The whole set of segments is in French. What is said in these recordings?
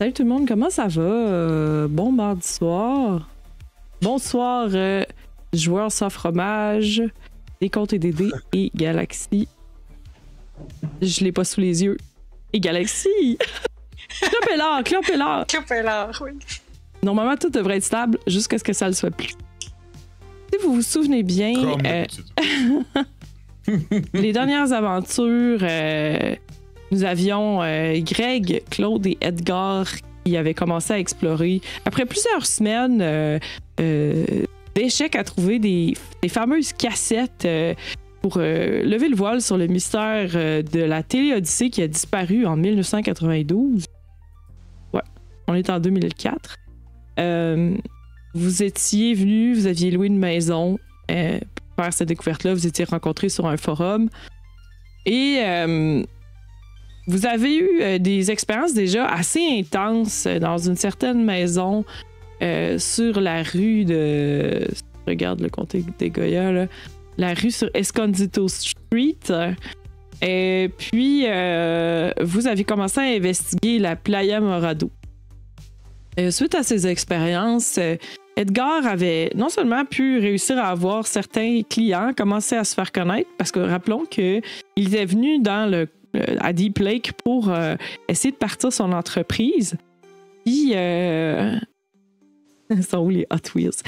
Salut tout le monde, comment ça va? Bon mardi soir. Bonsoir, joueurs sans fromage, des comptes et des dés et Galaxy. Je l'ai pas sous les yeux. Et Galaxy! Clopelard, Clopelard! Clopelard, oui. Normalement, tout devrait être stable jusqu'à ce que ça le soit plus. Si vous vous souvenez bien, les dernières aventures, nous avions Greg, Claude et Edgar qui avaient commencé à explorer. Après plusieurs semaines d'échecs à trouver des fameuses cassettes pour lever le voile sur le mystère de la télé-odyssée qui a disparu en 1992. Ouais, on est en 2004. Vous étiez venu, vous aviez loué une maison pour faire cette découverte-là, vous étiez rencontrés sur un forum et vous avez eu des expériences déjà assez intenses dans une certaine maison sur la rue de... Regarde le comté des Goya, là. La rue sur Escondido Street. Et puis, vous avez commencé à investiguer la Playa Morado. Suite à ces expériences, Edgar avait non seulement pu réussir à avoir certains clients, commencer à se faire connaître, parce que rappelons qu'il était venu à Deep Lake pour essayer de partir son entreprise. Puis, sont où les Hot Wheels?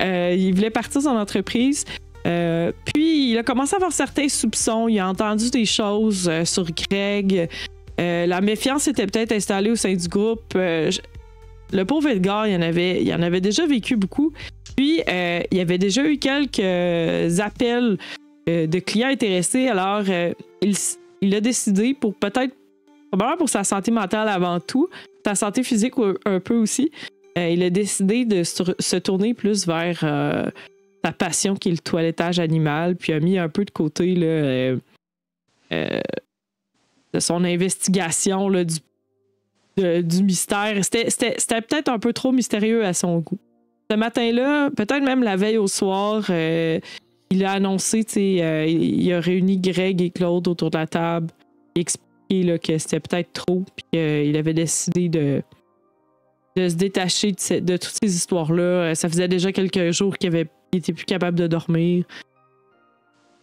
Il voulait partir son entreprise. Puis, il a commencé à avoir certains soupçons. Il a entendu des choses sur Greg. La méfiance était peut-être installée au sein du groupe. Le pauvre Edgar, il en avait déjà vécu beaucoup. Puis, il y avait déjà eu quelques appels de clients intéressés. Alors, il a décidé probablement pour sa santé mentale avant tout, sa santé physique un peu aussi, il a décidé de se tourner plus vers sa passion qui est le toilettage animal, puis a mis un peu de côté là, de son investigation là, du mystère. C'était peut-être un peu trop mystérieux à son goût. Ce matin-là, peut-être même la veille au soir, il a annoncé, il a réuni Greg et Claude autour de la table, il a expliqué là, que c'était peut-être trop, puis il avait décidé de se détacher de toutes ces histoires-là. Ça faisait déjà quelques jours qu'il était plus capable de dormir.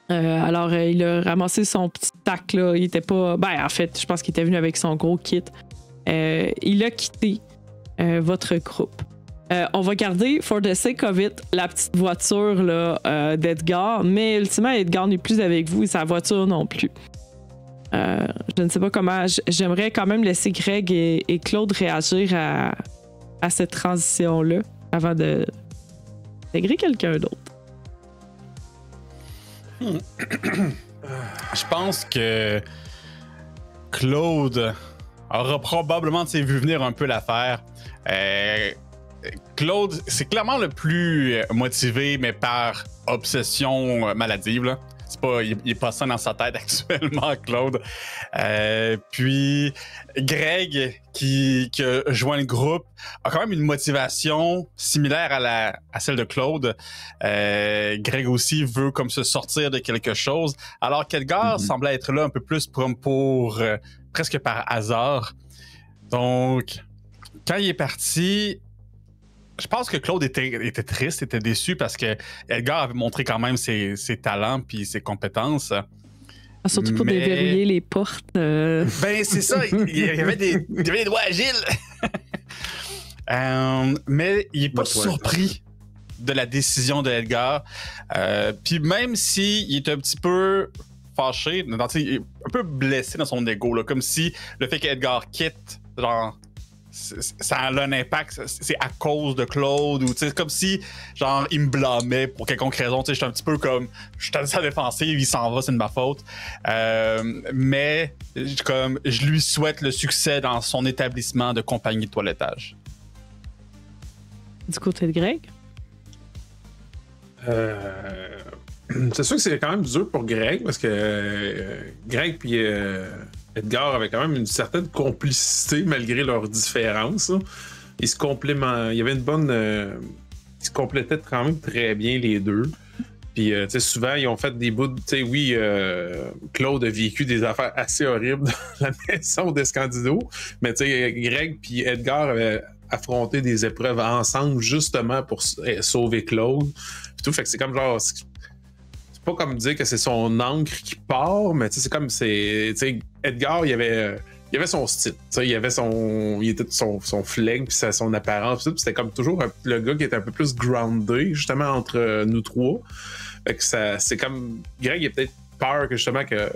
Alors, il a ramassé son petit sac, là. Il était pas... en fait, je pense qu'il était venu avec son gros kit. Il a quitté votre groupe. On va garder, for the sake of it, la petite voiture là, d'Edgar, mais ultimement, Edgar n'est plus avec vous et sa voiture non plus. Je ne sais pas comment... J'aimerais quand même laisser Greg et Claude réagir à cette transition-là avant d'intégrer quelqu'un d'autre. Je pense que Claude aura probablement vu venir un peu l'affaire. Claude, c'est clairement le plus motivé, mais par obsession maladive. Là. Il est pas sain dans sa tête actuellement, Claude. Puis Greg, qui a joint le groupe, a quand même une motivation similaire à celle de Claude. Greg aussi veut comme se sortir de quelque chose, alors qu'Edgar semblait être là un peu plus pour presque par hasard. Donc, quand il est parti, je pense que Claude était triste, était déçu parce que Edgar avait montré quand même ses talents puis ses compétences. Surtout pour déverrouiller les portes. Ben, c'est ça. Il y avait des doigts agiles. Mais il n'est pas surpris de la décision de Edgar. Puis même s'il est un petit peu fâché, il est un peu blessé dans son ego, là, comme si le fait qu'Edgar quitte, genre, ça a un impact, c'est à cause de Claude, ou comme si genre il me blâmait pour quelconque raison. Je suis un petit peu comme, je suis à sa défensive, il s'en va, c'est de ma faute. Mais comme je lui souhaite le succès dans son établissement de compagnie de toilettage. Du côté de Greg? C'est sûr que c'est quand même dur pour Greg, parce que Greg puis Edgar avaient quand même une certaine complicité malgré leurs différences. Là. Ils se complémentaient. Il y avait une bonne. Ils se complétaient quand même très bien les deux. Puis, tu sais, souvent, ils ont fait des bouts. Tu sais, oui, Claude a vécu des affaires assez horribles dans la maison d'Escandido, mais tu sais, Greg puis Edgar avaient affronté des épreuves ensemble justement pour sauver Claude. Puis tout, fait que c'est comme genre. C'est pas comme dire que c'est son encre qui part, mais tu sais, c'est comme. Tu sais, Edgar, il avait son style. Il avait son flegme, puis son apparence. Puis c'était comme toujours le gars qui était un peu plus groundé, justement, entre nous trois. Fait que c'est comme. Greg, il a peut-être peur que justement que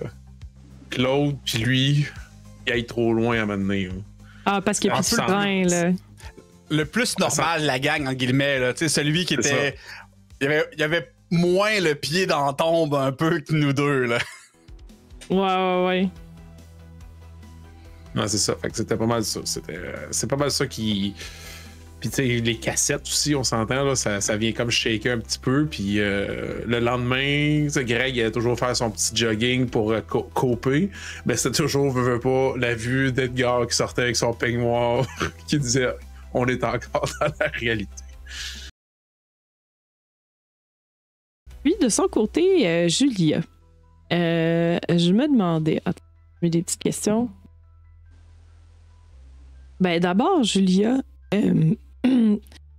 Claude, puis lui, il aille trop loin à un moment donné. Ah, parce qu'il est plus loin, là. Le plus normal, la gang, en guillemets, là. Tu sais, celui qui était. Il y avait moins le pied dans la tombe un peu que nous deux, là. Ouais. Non, c'est ça. Fait que c'était pas mal ça. C'est pas mal ça qui. Puis, tu sais, les cassettes aussi, on s'entend, là, ça vient comme shaker un petit peu. Puis, le lendemain, Greg, il allait toujours faire son petit jogging pour coper. Mais c'était toujours, veut pas, la vue d'Edgar qui sortait avec son peignoir, qui disait on est encore dans la réalité. Puis, de son côté, Julia. Je me demandais. Attends, j'ai des petites questions. Ben, d'abord, Julia.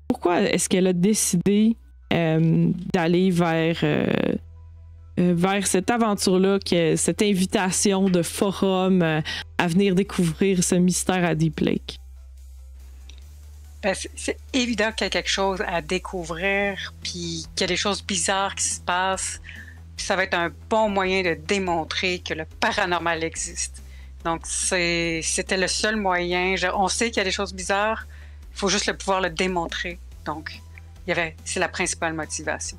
Pourquoi est-ce qu'elle a décidé d'aller vers cette aventure-là, cette invitation de forum à venir découvrir ce mystère à Deep Lake? Ben, c'est évident qu'il y a quelque chose à découvrir, puis qu'il y a des choses bizarres qui se passent. Puis ça va être un bon moyen de démontrer que le paranormal existe. Donc, c'était le seul moyen. On sait qu'il y a des choses bizarres. Il faut juste pouvoir le démontrer. Donc, c'est la principale motivation.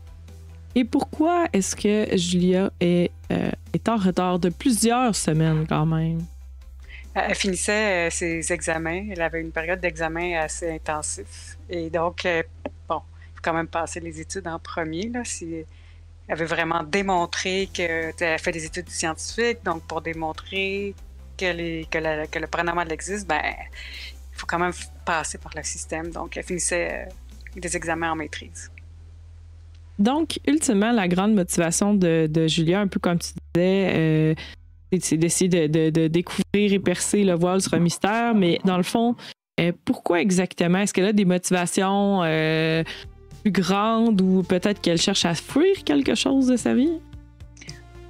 Et pourquoi est-ce que Julia est en retard de plusieurs semaines quand même? Elle finissait ses examens. Elle avait une période d'examen assez intensif. Et donc, il faut quand même passer les études en premier. Là, elle avait vraiment démontré qu'elle fait des études scientifiques. Donc, pour démontrer que le paranormal existe, ben, il faut quand même passer par le système. Donc, elle finissait des examens en maîtrise. Donc, ultimement, la grande motivation de Julia, un peu comme tu disais, c'est d'essayer de découvrir et percer le voile sur un mystère. Mais dans le fond, pourquoi exactement? Est-ce qu'elle a des motivations plus grandes ou peut-être qu'elle cherche à fuir quelque chose de sa vie?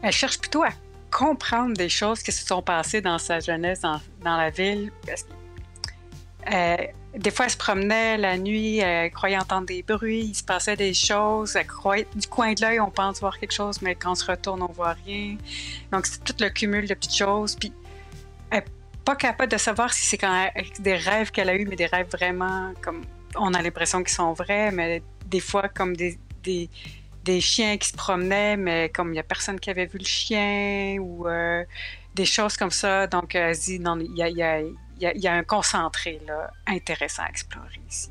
Elle cherche plutôt à comprendre des choses qui se sont passées dans sa jeunesse dans la ville. Parce que, des fois, elle se promenait la nuit, elle croyait entendre des bruits, il se passait des choses. Du coin de l'œil, on pense voir quelque chose, mais quand on se retourne, on voit rien. Donc, c'est tout le cumul de petites choses. Puis, elle n'est pas capable de savoir si c'est des rêves qu'elle a eus, mais des rêves vraiment comme on a l'impression qu'ils sont vrais, mais des fois comme des chiens qui se promenaient, mais comme il n'y a personne qui avait vu le chien ou des choses comme ça. Donc, elle se dit, non, il y a un concentré là, intéressant à explorer ici.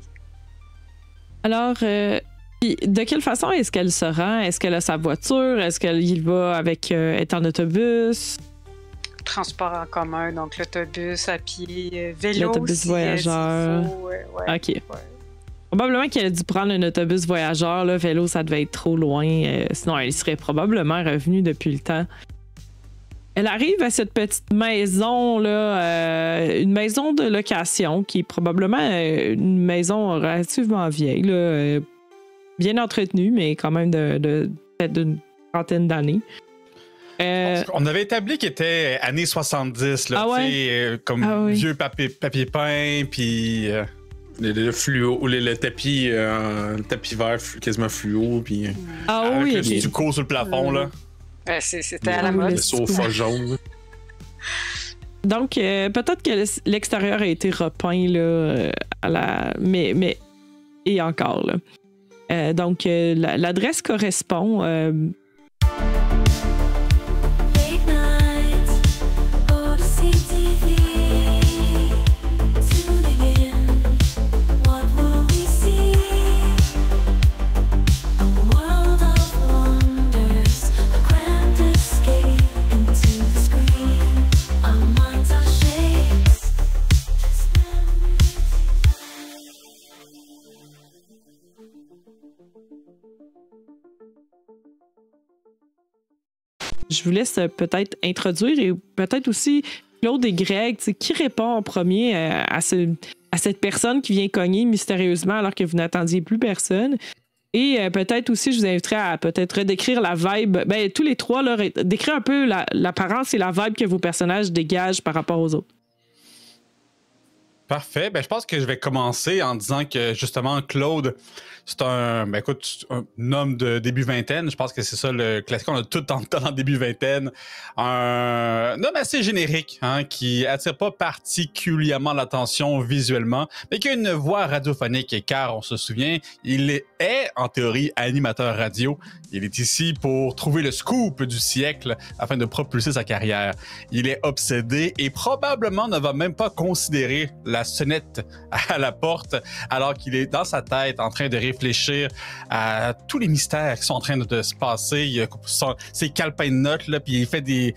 Alors, de quelle façon est-ce qu'elle se rend? Est-ce qu'elle a sa voiture? Est-ce qu'elle y va est en autobus? Transport en commun, donc l'autobus, à pied, vélo. L'autobus voyageur. OK. Ouais. Probablement qu'elle a dû prendre un autobus voyageur. Là, vélo, ça devait être trop loin. Sinon, elle serait probablement revenue depuis le temps. Elle arrive à cette petite maison, là, une maison de location qui est probablement une maison relativement vieille, là, bien entretenue, mais quand même peut-être d'une trentaine d'années. On avait établi qu'il était années 70, là, comme vieux papier peint, puis... Le fluo, ou le tapis vert quasiment fluo, puis... avec le stucco sur le plafond, là. C'était à la mode. Le sofa jaune. Donc, peut-être que l'extérieur a été repeint, là, mais et encore, là. Donc, l'adresse correspond... je vous laisse peut-être introduire et peut-être aussi Claude et Greg, qui répond en premier à cette personne qui vient cogner mystérieusement alors que vous n'attendiez plus personne. Et peut-être aussi, je vous inviterai à peut-être redécrire la vibe. Ben, tous les trois, là, décrire un peu l'apparence et la vibe que vos personnages dégagent par rapport aux autres. Parfait. Ben, je pense que je vais commencer en disant que justement, Claude, c'est un homme de début vingtaine. Je pense que c'est ça le classique. On a tout dans le début vingtaine. Un homme assez générique, hein, qui attire pas particulièrement l'attention visuellement, mais qui a une voix radiophonique. Car on se souvient, il est en théorie animateur radio. Il est ici pour trouver le scoop du siècle afin de propulser sa carrière. Il est obsédé et probablement ne va même pas considérer la sonnette à la porte alors qu'il est dans sa tête en train de réfléchir à tous les mystères qui sont en train de se passer. Il a ses calepins de notes, là, puis il fait des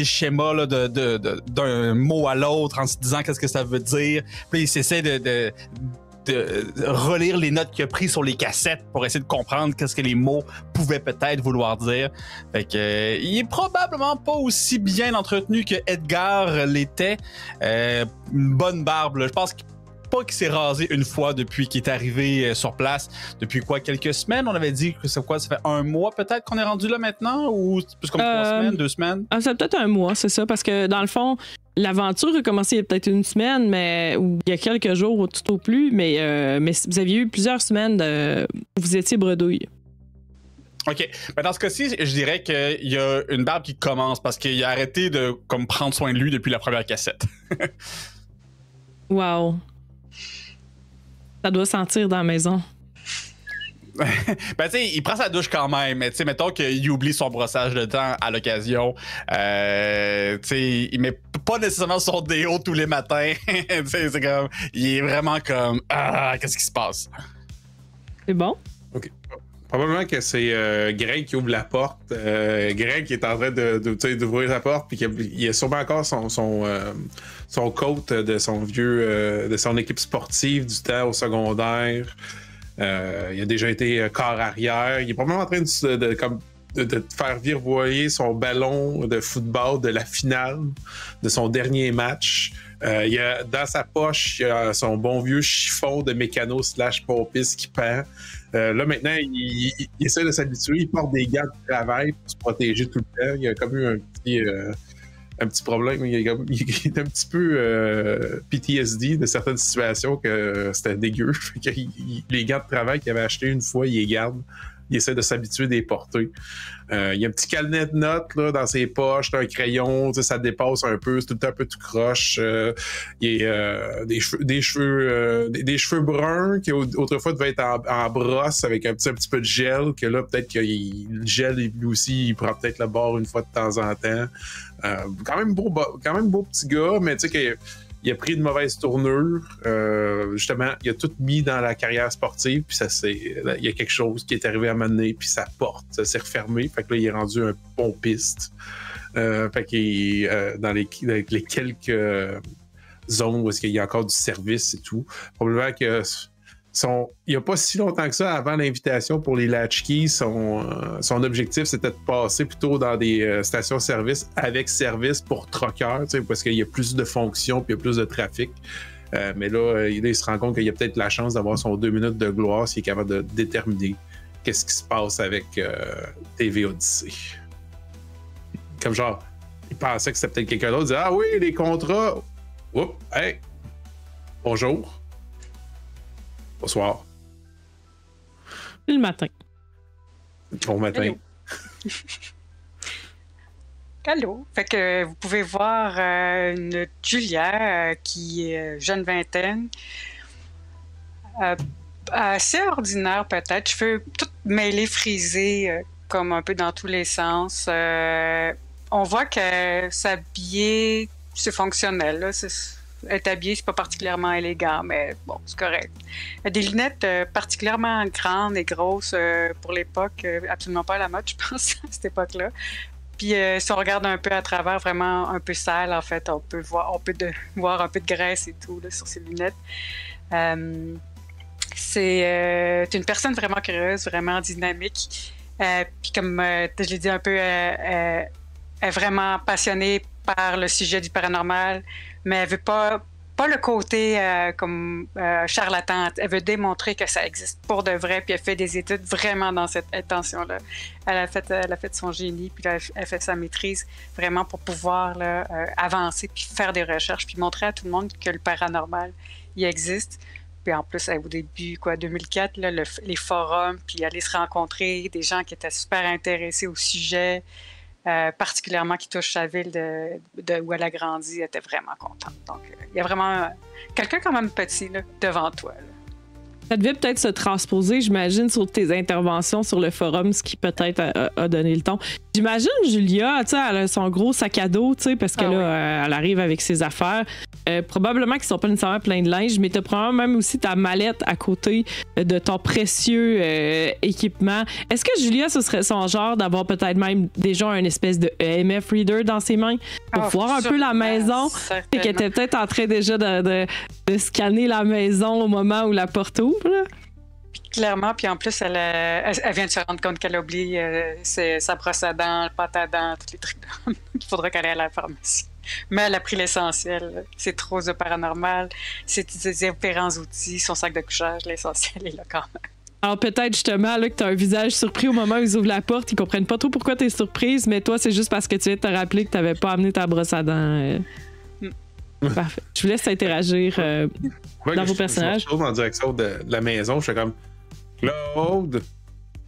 schémas là, d'un mot à l'autre en se disant qu'est-ce que ça veut dire. Puis il s'essaie de relire les notes qu'il a prises sur les cassettes pour essayer de comprendre qu'est-ce que les mots pouvaient peut-être vouloir dire. Fait que, il est probablement pas aussi bien entretenu que Edgar l'était. Une bonne barbe, là. Je pense pas qu'il s'est rasé une fois depuis qu'il est arrivé sur place. Depuis quoi, quelques semaines? On avait dit que ça fait un mois peut-être qu'on est rendu là maintenant? Ou plus comme 3 semaines, 2 semaines? C'est peut-être un mois, c'est ça. Parce que dans le fond, l'aventure a commencé il y a peut-être une semaine, mais ou il y a quelques jours tout au plus. Mais vous aviez eu plusieurs semaines où vous étiez bredouille. OK. Ben dans ce cas-ci, je dirais qu'il y a une barbe qui commence parce qu'il a arrêté de comme prendre soin de lui depuis la première cassette. Wow. Ça doit sentir dans la maison. Ben, tu sais, il prend sa douche quand même, mais tu sais, mettons qu'il oublie son brossage de dents à l'occasion. Tu sais, il met pas nécessairement son déo tous les matins. Tu sais, c'est comme, il est vraiment comme, qu'est-ce qui se passe? C'est bon? OK. Probablement que c'est Greg qui ouvre la porte. Greg qui est en train d'ouvrir la porte, puis qu'il a sûrement encore son coat de son vieux, de son équipe sportive du temps au secondaire. Il a déjà été corps arrière. Il est probablement en train de faire virevoyer son ballon de football de la finale de son dernier match. Il a, dans sa poche, il a son bon vieux chiffon de mécano / pompiste qui pend. Là, maintenant, il essaie de s'habituer. Il porte des gants de travail pour se protéger tout le temps. Il a comme eu un petit problème. Il est un petit peu PTSD de certaines situations que c'était dégueu. Les gants de travail qu'il avait achetés une fois, il les garde. Il essaie de s'habituer des porter. Il y a un petit cadenas de notes là, dans ses poches, un crayon, ça dépasse un peu, c'est tout le temps un peu tout croche. Il y a des cheveux bruns qui autrefois devaient être en brosse avec un petit peu de gel, que là, peut-être que le gel, lui aussi, il prend peut-être le bord une fois de temps en temps. Quand même beau petit gars, mais tu sais qu'il a pris une mauvaise tournure. Justement, il a tout mis dans la carrière sportive, puis il y a quelque chose qui est arrivé à m'amener, puis sa porte, ça s'est refermé. Fait que là, il est rendu un pompiste. Fait qu'il dans les quelques zones où il y a encore du service et tout. Probablement que il n'y a pas si longtemps que ça, avant l'invitation pour les latchkeys, son objectif, c'était de passer plutôt dans des stations-service avec service pour truckers, parce qu'il y a plus de fonctions puis il y a plus de trafic. Mais là, il se rend compte qu'il y a peut-être la chance d'avoir son 2 minutes de gloire s'il est capable de déterminer qu'est-ce qui se passe avec TV Odyssey. Comme genre, il pensait que c'était peut-être quelqu'un d'autre, il disait « Ah oui, les contrats! » Oups, hey! Bonjour. Bonsoir. Le matin. Bon matin. Allô. Allô. Fait que vous pouvez voir une Julia qui est jeune vingtaine. Assez ordinaire peut-être. Cheveux tout mêlés, frisés, comme un peu dans tous les sens. On voit que s'habiller, c'est fonctionnel. Là. Être habillé, c'est pas particulièrement élégant, mais bon, c'est correct. Elle a des lunettes particulièrement grandes et grosses pour l'époque, absolument pas à la mode, je pense, à cette époque-là. Puis si on regarde un peu à travers, vraiment un peu sale, en fait, on peut voir un peu de graisse et tout là, sur ses lunettes. C'est une personne vraiment curieuse, vraiment dynamique. Puis comme je l'ai dit un peu, elle est vraiment passionnée par le sujet du paranormal, mais elle veut pas le côté comme charlatan. Elle veut démontrer que ça existe pour de vrai, puis elle fait des études vraiment dans cette intention-là. Elle a fait son génie, puis là, elle fait sa maîtrise vraiment pour pouvoir là, avancer, puis faire des recherches, puis montrer à tout le monde que le paranormal, il existe. Puis en plus, au début, 2004, là, les forums, puis aller se rencontrer, des gens qui étaient super intéressés au sujet, particulièrement qui touche sa ville de où elle a grandi, elle était vraiment contente. Donc, il y a vraiment quelqu'un quand même petit là, devant toi. Là. Ça devait peut-être se transposer, j'imagine, sur tes interventions sur le forum, ce qui peut-être a donné le ton. J'imagine, Julia, tu sais, elle a son gros sac à dos, tu sais, parce que là, elle arrive avec ses affaires. Probablement qu'ils sont pas nécessairement pleins de linge, mais tu as probablement même aussi ta mallette à côté de ton précieux équipement. Est-ce que Julia, ce serait son genre d'avoir peut-être même déjà une espèce de EMF reader dans ses mains pour voir un peu la maison? Et qu'elle était peut-être en train déjà de scanner la maison au moment où la porte ouvre. Là. Clairement, puis en plus, elle vient de se rendre compte qu'elle a oublié sa brosse à dents, le pâte à dents, tous les trucs. Il faudra qu'elle aille à la pharmacie. Mais elle a pris l'essentiel. Ses trousses de paranormal, ses différents outils, son sac de couchage, l'essentiel est là quand même. Alors peut-être justement là, que tu as un visage surpris au moment où ils ouvrent la porte, ils comprennent pas trop pourquoi tu es surprise, mais toi, c'est juste parce que tu viens de te rappeler que tu n'avais pas amené ta brosse à dents. Parfait. Je vous laisse interagir dans vos personnages. Je en direction de la maison, je fais comme Claude,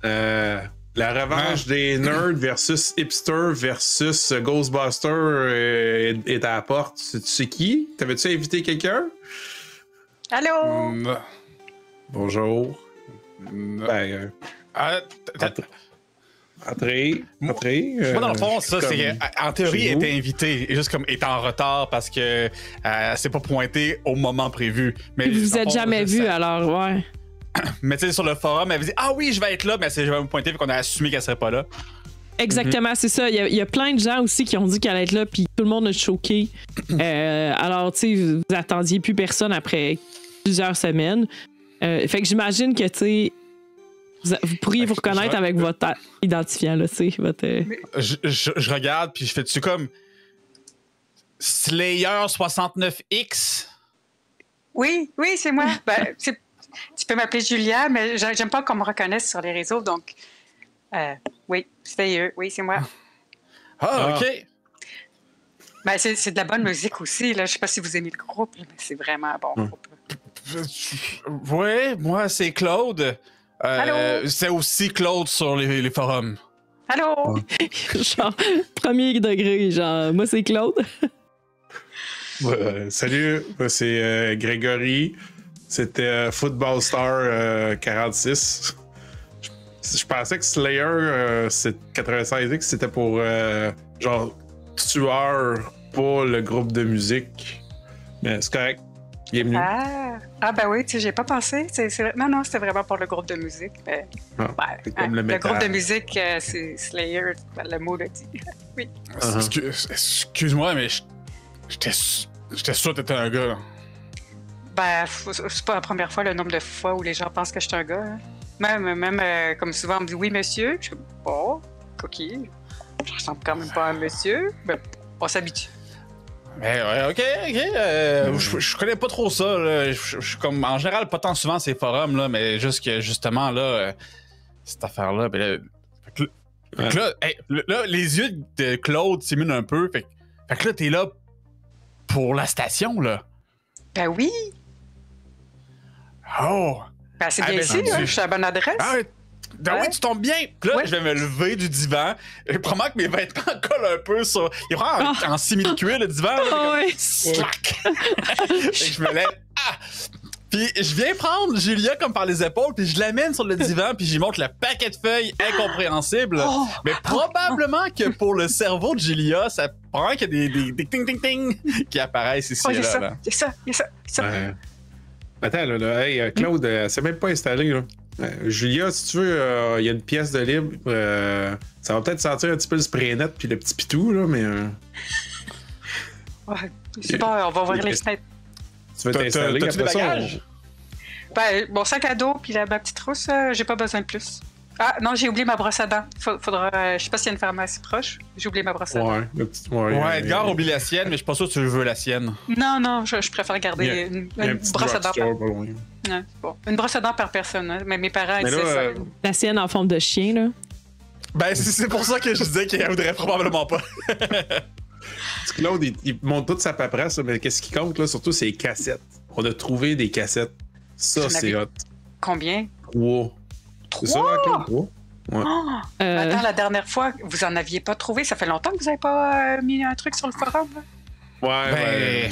la revanche des nerds versus hipster versus Ghostbuster est à la porte. Tu sais qui? T'avais-tu invité quelqu'un? Allô? Bonjour. Ben, entrez. Moi, dans le fond, ça, c'est en théorie, elle était invitée, juste comme est en retard parce que c'est pas pointé au moment prévu. Mais vous vous êtes jamais vus, alors, ouais. Mais tu sais, sur le forum, elle avait dit « Ah oui, je vais être là », mais je vais me pointer, puis qu'on a assumé qu'elle serait pas là. Exactement, c'est ça. Il y a plein de gens aussi qui ont dit qu'elle allait être là, puis tout le monde a choqué. Alors, tu sais, vous attendiez plus personne après plusieurs semaines. Fait que j'imagine que, tu sais, vous pourriez vous reconnaître avec votre identifiant, là, tu sais. Je regarde, puis je fais dessus comme Slayer 69X. Oui, c'est moi. Ben, tu peux m'appeler Julia, mais j'aime pas qu'on me reconnaisse sur les réseaux, donc oui, Slayer, oui, c'est moi. Ah, OK. Ben, c'est de la bonne musique aussi, là. Je sais pas si vous aimez le groupe, mais c'est vraiment un bon groupe. Oui, moi, c'est Claude. Allô? C'est aussi Claude sur les forums. Allô? Genre, premier degré, genre, moi, c'est Claude. Salut, moi, c'est Grégory. C'était Football Star 46. Je pensais que Slayer 96X, c'était pour genre tueur, pas le groupe de musique. Mais c'est correct. Bienvenue. Ah ben oui, tu sais, j'ai pas pensé. Non, c'était vraiment pour le groupe de musique. Mais, c'est comme le groupe de musique, c'est Slayer, le mot le dit. Oui. Excuse-moi, mais j'étais sûr que t'étais un gars. Là. Ben, c'est pas la première fois le nombre de fois où les gens pensent que je suis un gars. Hein. Même comme souvent, on me dit oui, monsieur. Je suis oh, coquille. Je ressemble quand même pas à un monsieur. Mais on s'habitue. Mais ouais, ok. Je connais pas trop ça. Là. Je suis comme en général pas tant souvent ces forums là, mais juste que justement là, cette affaire-là, ben là, les yeux de Claude s'illuminent un peu. Fait que là, t'es là pour la station là. Ben oui. Oh! Ben, c'est bien ici, je suis à la bonne adresse. Oui, tu tombes bien. Puis là, je vais me lever du divan. Probablement que mes vêtements collent un peu sur. Il est vraiment en simili-cuir, le divan. Slack! Je me lève. Puis je viens prendre Julia comme par les épaules, puis je l'amène sur le divan, puis j'y montre le paquet de feuilles incompréhensibles. Mais probablement que pour le cerveau de Julia, ça prend qu'il y a des ting-ting-ting qui apparaissent ici et là. Il y a ça. Attends, là, hey, Claude, elle s'est même pas installée, là. Julia, si tu veux, il y a une pièce de libre. Ça va peut-être sentir un petit peu le spray net puis le petit pitou, là, mais. Ouais, c'est bon, on va ouvrir les fenêtres. Tu veux t'installer après ça? Ben, mon sac à dos puis ma petite trousse, j'ai pas besoin de plus. Ah, non, j'ai oublié ma brosse à dents. Faudra, je sais pas s'il y a une pharmacie proche. J'ai oublié ma brosse à dents. Ouais, le petit. Ouais, Edgar oublie la sienne, mais je suis pas sûr que tu veux la sienne. Non, je préfère garder une brosse à dents. Ouais, bon. Une brosse à dents par personne, hein. Mais mes parents, ils disaient ça. La sienne en forme de chien, là. Ben, c'est pour ça que je disais qu'il voudrait probablement pas. Claude, il monte toute sa paperasse, mais qu'est-ce qui compte, là, surtout, c'est les cassettes. On a trouvé des cassettes. Ça, c'est hot. Combien? 3. C'est ça, Claude? 3? Ouais. Oh! Attends, la dernière fois, vous en aviez pas trouvé? Ça fait longtemps que vous avez pas mis un truc sur le forum, là? Ouais.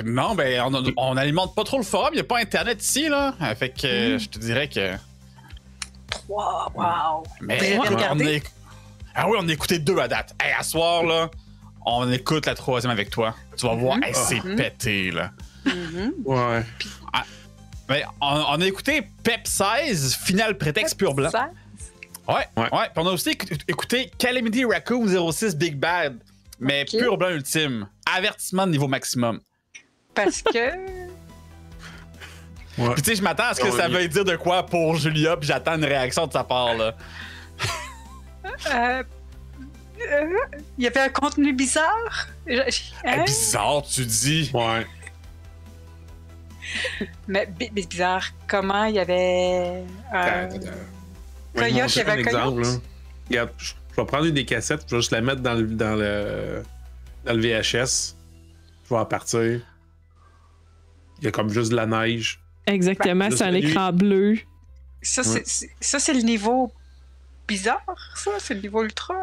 Non, ben, on alimente pas trop le forum. Il n'y a pas Internet ici, là. Fait que je te dirais que... 3, wow! Mais vous avez regardé? Ah oui, on a écouté 2 à date. Hey, à soir, là, on écoute la 3e avec toi. Tu vas voir, c'est pété, là. Ouais. Mais on a écouté PEP 16, Final Prétexte Pur Blanc. Ouais. Puis on a aussi écouté Calamity Raccoon 06 Big Bad, mais Pur Blanc Ultime. Avertissement de niveau maximum. Parce que... Puis tu sais, je m'attends à ce que ça veuille dire de quoi pour Julia, puis j'attends une réaction de sa part, là. Il y avait un contenu bizarre. Bizarre, tu dis. Ouais. Mais bizarre. Comment il y avait... Coyote, il y avait un exemple, coyote? Regarde, je vais prendre une des cassettes, je vais juste la mettre dans le VHS. Je vais en partir. Il y a comme juste de la neige. Exactement, c'est un écran bleu. Ça, c'est le niveau bizarre, ça? C'est le niveau ultra?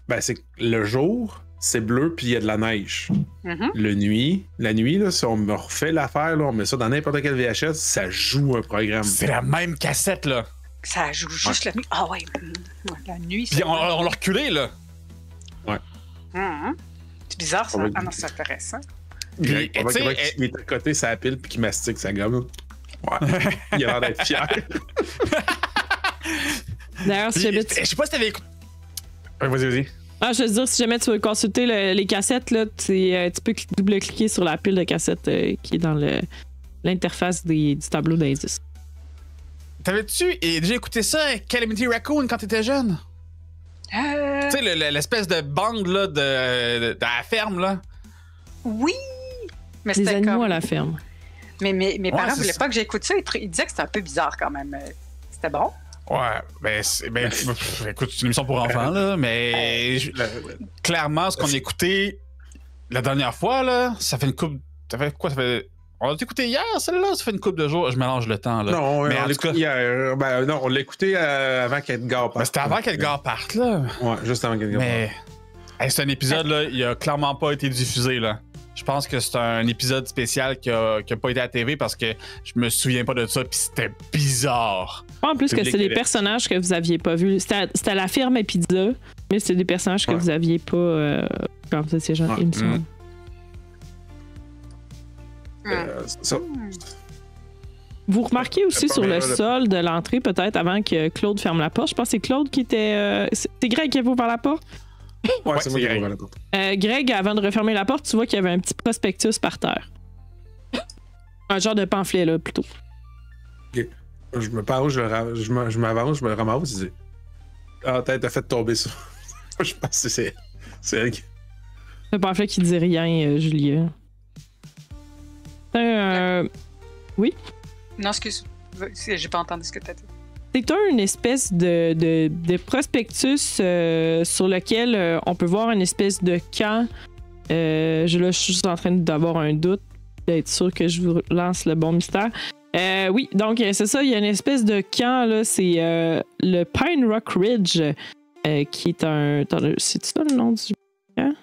Ben, c'est que le jour, c'est bleu, puis il y a de la neige. La nuit, là, si on me refait l'affaire, là, on met ça dans n'importe quel VHS, ça joue un programme. C'est la même cassette, là. Ça joue juste la nuit. Ah ouais, la nuit. Puis on l'a reculé, là. Ouais. C'est bizarre, ça. Ah non, c'est intéressant. Il est à côté, ça pile, puis qu'il mastique sa gomme. Ouais. Il a l'air d'être fier. D'ailleurs, si jamais je sais pas si t'avais écouté. Vas-y. Ah, je veux dire, si jamais tu veux consulter les cassettes, là, tu peux double-cliquer sur la pile de cassettes qui est dans l'interface du tableau d'indices. T'avais-tu déjà écouté ça, Calamity Raccoon, quand t'étais jeune? Tu sais, l'espèce de bande là, de la ferme, là? Oui! Mais des animaux comme... à la ferme. Mais mes parents voulaient pas que j'écoute ça. Ils disaient que c'était un peu bizarre quand même. C'était bon? Ouais, écoute, c'est une émission pour enfants, là, mais clairement, ce qu'on a écouté la dernière fois, là, ça fait une couple... Ça fait quoi? On l'a écouté hier, celle-là? Ça fait une couple de jours. Je mélange le temps, là. Non, mais on l'a écouté hier. Non, on l'a écouté avant qu'Edgar parte. C'était avant qu'Edgar parte, là. Ouais, juste avant qu'Edgar parte. Mais c'est un épisode, là, il a clairement pas été diffusé, là. Je pense que c'est un épisode spécial qui a pas été à la TV parce que je me souviens pas de ça, puis c'était bizarre. En plus que c'est des personnages que vous aviez pas vus. C'était la firme et pizza, mais c'est des personnages que vous aviez pas quand vous étiez jeune, il me semble. Vous remarquez aussi sur le sol de l'entrée, peut-être avant que Claude ferme la porte. Je pense que c'est Claude qui était. C'est Greg qui a ouvert la porte? Ouais, c'est moi qui ai ouvert la porte. Greg, avant de refermer la porte, tu vois qu'il y avait un petit prospectus par terre. Un genre de pamphlet, là, plutôt. Ok. Je me parle, je m'avance, je me ramasse, je dis. Ah, t'as fait tomber ça. Je pense que c'est elle qui. Un pamphlet qui dit rien, Julien. Oui? Non, excuse. J'ai pas entendu ce que t'as dit. C'est une espèce de prospectus sur lequel on peut voir une espèce de camp. Je suis juste en train d'avoir un doute, d'être sûr que je vous lance le bon mystère. Oui, donc c'est ça, il y a une espèce de camp, là, c'est le Pine Rock Ridge, qui est un... C'est ça le nom du camp?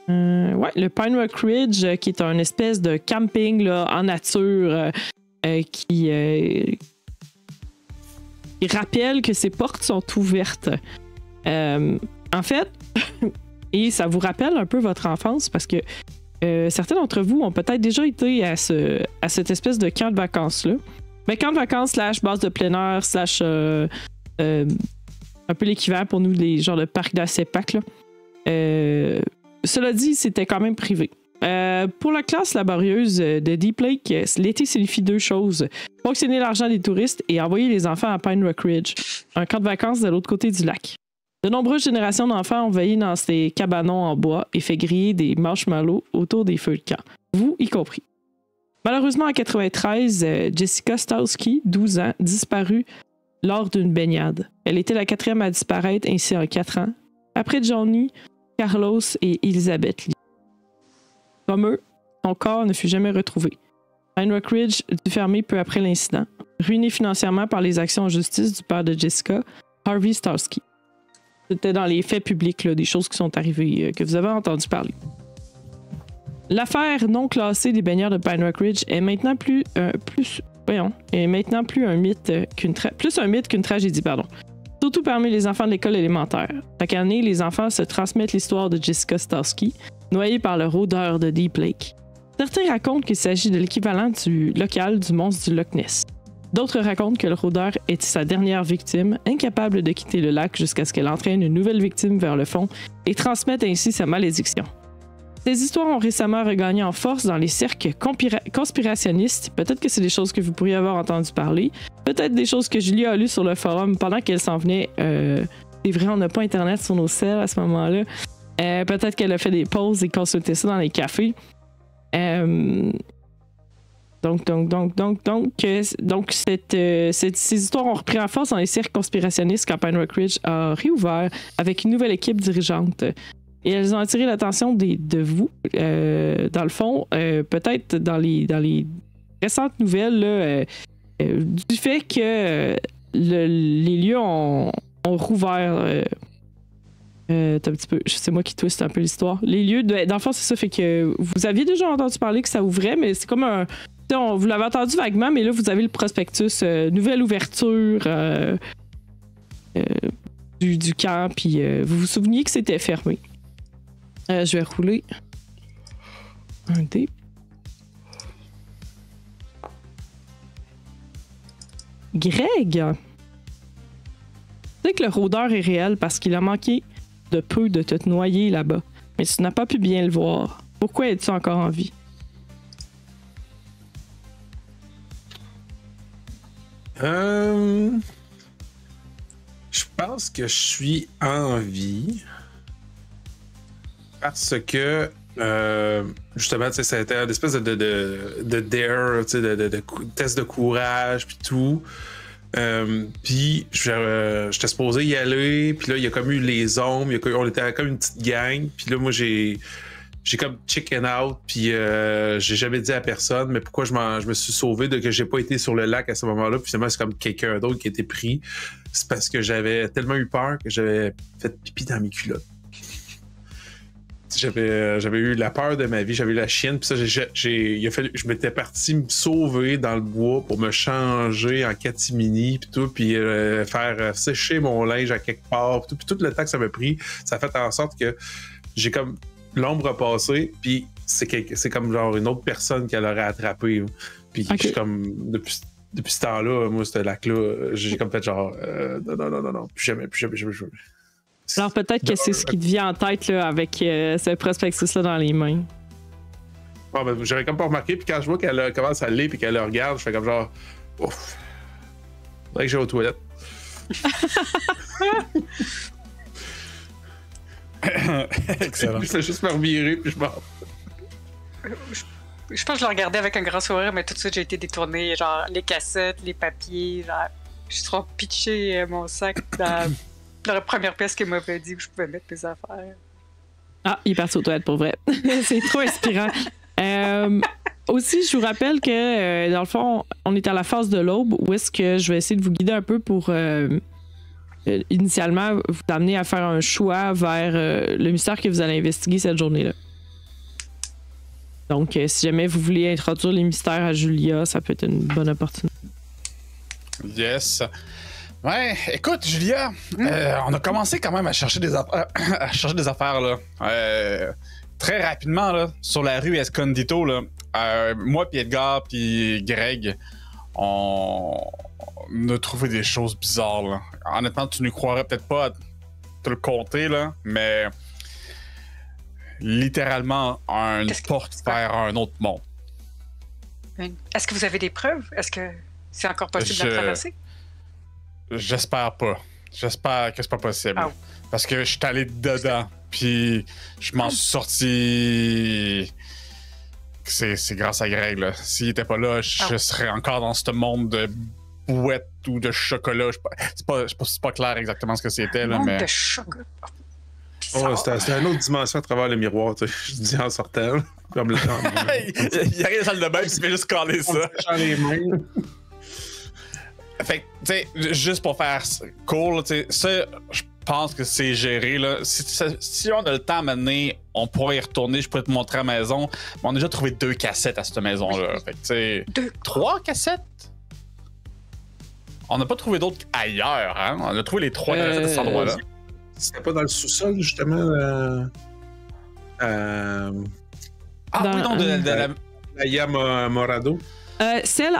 Ouais, le Pine Rock Ridge, qui est un espèce de camping là, en nature qui rappelle que ses portes sont ouvertes. En fait, et ça vous rappelle un peu votre enfance parce que certains d'entre vous ont peut-être déjà été à cette espèce de camp de vacances-là. Mais camp de vacances / base de plein air / un peu l'équivalent pour nous des genres de parcs d'ACPAC. Cela dit, c'était quand même privé. Pour la classe laborieuse de Deep Lake, l'été signifie 2 choses. Fonctionner l'argent des touristes et envoyer les enfants à Pine Rock Ridge, un camp de vacances de l'autre côté du lac. De nombreuses générations d'enfants ont veillé dans ces cabanons en bois et fait griller des marshmallows autour des feux de camp, vous y compris. Malheureusement, en 1993, Jessica Stowski, 12 ans, disparut lors d'une baignade. Elle était la 4e à disparaître ainsi en 4 ans, après Johnny, Carlos et Elizabeth Lee. Comme eux, son corps ne fut jamais retrouvé. Pine Rock Ridge dut fermer peu après l'incident, ruiné financièrement par les actions en justice du père de Jessica, Harvey Stowski. C'était dans les faits publics, là, des choses qui sont arrivées, que vous avez entendu parler. L'affaire non classée des baigneurs de Pine Rock Ridge est maintenant plus un mythe qu'une tragédie, pardon. Surtout parmi les enfants de l'école élémentaire. Chaque année, les enfants se transmettent l'histoire de Jessica Stowski, noyée par le rôdeur de Deep Lake. Certains racontent qu'il s'agit de l'équivalent local du monstre du Loch Ness. D'autres racontent que le rôdeur est sa dernière victime, incapable de quitter le lac jusqu'à ce qu'elle entraîne une nouvelle victime vers le fond et transmette ainsi sa malédiction. Ces histoires ont récemment regagné en force dans les cercles conspirationnistes. Peut-être que c'est des choses que vous pourriez avoir entendu parler. Peut-être des choses que Julia a lues sur le forum pendant qu'elle s'en venait. C'est vrai, on n'a pas Internet sur nos celles à ce moment-là. Peut-être qu'elle a fait des pauses et consulté ça dans les cafés. Donc, ces histoires ont repris en force dans les cercles conspirationnistes quand Pine Rock Ridge a réouvert avec une nouvelle équipe dirigeante. Et elles ont attiré l'attention de vous, dans le fond, peut-être dans les récentes nouvelles, là, du fait que les lieux ont rouvert. Un petit peu, c'est moi qui twiste un peu l'histoire. Les lieux, dans le fond, c'est ça, fait que vous aviez déjà entendu parler que ça ouvrait, mais c'est comme un. Vous l'avez entendu vaguement, mais là, vous avez le prospectus, nouvelle ouverture du camp, puis vous vous souveniez que c'était fermé. Je vais rouler un dé. Greg! Tu sais que le rôdeur est réel parce qu'il a manqué de peu de te noyer là-bas, mais tu n'as pas pu bien le voir. Pourquoi es-tu encore en vie? Je pense que je suis en vie parce que justement, ça a été une espèce de dare, de test de courage puis tout. Puis j'étais supposé y aller, puis là il y a comme eu les ombres, on était comme une petite gang, puis là moi j'ai comme chicken out, puis j'ai jamais dit à personne, mais pourquoi je me suis sauvé de que j'ai pas été sur le lac à ce moment-là, puis finalement c'est comme quelqu'un d'autre qui a été pris. C'est parce que j'avais tellement eu peur que j'avais fait pipi dans mes culottes. J'avais eu la peur de ma vie, j'avais eu la chienne, puis ça, je m'étais parti me sauver dans le bois pour me changer en catimini, puis tout, puis faire sécher mon linge à quelque part, puis tout le temps que ça m'a pris, ça a fait en sorte que j'ai comme l'ombre a passé, puis c'est comme genre une autre personne qui l'aurait attrapé, hein. Puis okay. Comme depuis ce temps-là, moi, ce lac-là, j'ai comme fait genre non, plus jamais. Alors peut-être que c'est ce qui te vient en tête là, avec ce prospectus-là dans les mains. Ah, ben, j'avais comme pas remarqué, puis quand je vois qu'elle commence à aller puis qu'elle le regarde, je fais comme genre ouf. Faudrait que j'aille aux toilettes. Excellent. Je fais juste me revirer puis je m'en. Je pense que je le regardais avec un grand sourire, mais tout de suite j'ai été détourné, genre les cassettes, les papiers, genre je suis trop pitché mon sac dans la première pièce qu'elle m'avait dit où je pouvais mettre mes affaires. Ah, il est parti aux toilettes pour vrai. C'est trop inspirant. Aussi, je vous rappelle que dans le fond, on est à la phase de l'aube où est-ce que je vais essayer de vous guider un peu pour initialement vous amener à faire un choix vers le mystère que vous allez investiguer cette journée-là. Donc, si jamais vous voulez introduire les mystères à Julia, ça peut être une bonne opportunité. Yes. Ouais, écoute, Julia, on a commencé quand même à chercher des affaires, là. Très rapidement, là, sur la rue Escondido, là. Moi, puis Edgar, puis Greg, on a trouvé des choses bizarres, là. Honnêtement, tu ne croirais peut-être pas à te le compter, là, mais littéralement une porte vers un autre monde. Est-ce que vous avez des preuves? Est-ce que c'est encore possible de la traverser? J'espère pas. J'espère que c'est pas possible. Ah. Parce que je suis allé dedans, puis je m'en suis sorti. C'est grâce à Greg, là. S'il était pas là, je serais encore dans ce monde de bouette ou de chocolat. C'est pas clair exactement ce que c'était, là, mais... de chocolat. Oh, c'était une autre dimension à travers le miroir, tu sais. Je dis en sortant, comme le temps. Il arrive dans la salle de bain, il se fait juste caler ça. Les mains. Fait que, tu sais, juste pour faire cool, tu sais, ça, je pense que c'est géré, là. Si on a le temps à mener, on pourrait y retourner, je pourrais te montrer la maison. Mais on a déjà trouvé 2 cassettes à cette maison-là. Fait que, tu sais, 3 cassettes? On n'a pas trouvé d'autres ailleurs, hein? On a trouvé les 3 cassettes à cet endroit-là. C'était pas dans le sous-sol, justement? Ah oui, non, de la... La Yama Morado. Celle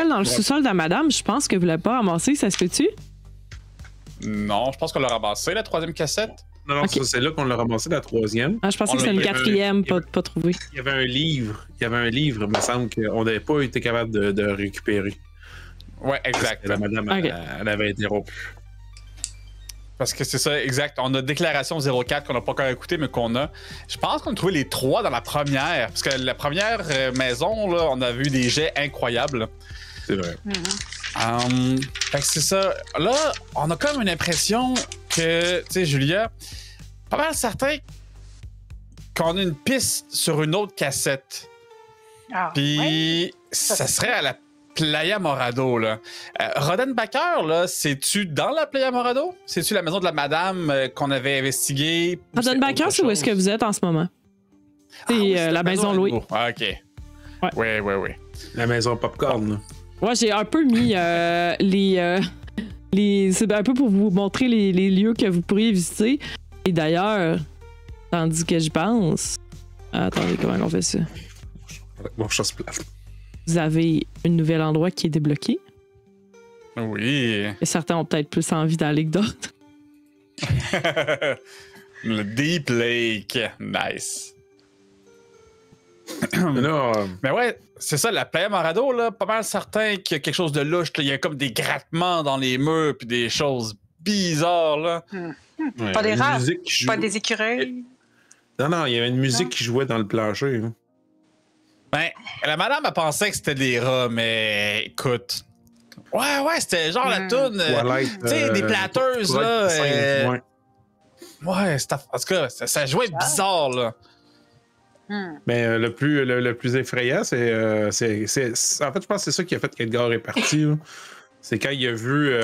dans le sous-sol de madame, je pense que vous l'avez pas ramassée, ça se fait-tu? Non, je pense qu'on l'a ramassé, la 3e cassette. Non, Okay. c'est là qu'on l'a ramassé, la 3e. Ah, je pensais que c'était une 4e, pas trouvée. Il y avait un livre. Il me semble qu'on n'avait pas été capable de récupérer. Ouais, exact. La madame, Okay. elle avait interrompu. Parce que c'est ça, exact. On a Déclaration 04 qu'on n'a pas encore écouté, mais qu'on a. Je pense qu'on a trouvé les 3 dans la première. Parce que la première maison, là, on a vu des jets incroyables. C'est vrai. Fait que c'est ça. Là, on a comme une impression que, tu sais, Julia, pas mal certain qu'on a une piste sur une autre cassette. Puis ça serait à la Playa Morado, là. Rodenbacher, là, c'est-tu dans la Playa Morado? C'est-tu la maison de la madame qu'on avait investiguée? Rodenbacher, c'est où est-ce que vous êtes en ce moment? C'est la maison louée. Ah, OK. Ouais. La maison Popcorn, là. Ouais, j'ai un peu mis c'est un peu pour vous montrer les lieux que vous pourriez visiter. Et d'ailleurs, tandis que j'y pense... Attendez, comment on fait ça? Bon, chasse plate. Vous avez un nouvel endroit qui est débloqué. Oui. Et certains ont peut-être plus envie d'aller que d'autres. Le Deep Lake. Nice. Mais ouais, c'est ça, la Playa Morado, là, pas mal certain qu'il y a quelque chose de louche. Il y a comme des grattements dans les murs puis des choses bizarres, là. Ouais, Pas des rats, pas des écureuils. Non, il y avait une musique qui jouait dans le plancher. Hein. Ben, la madame a pensé que c'était des rats, mais écoute. Ouais, c'était genre la toune. Tu sais, des platteuses, là. Ouais, en tout cas, ça jouait bizarre, là. Mais le plus effrayant, c'est. En fait, je pense que c'est ça qui a fait qu'Edgar est parti. Là. C'est quand il a vu.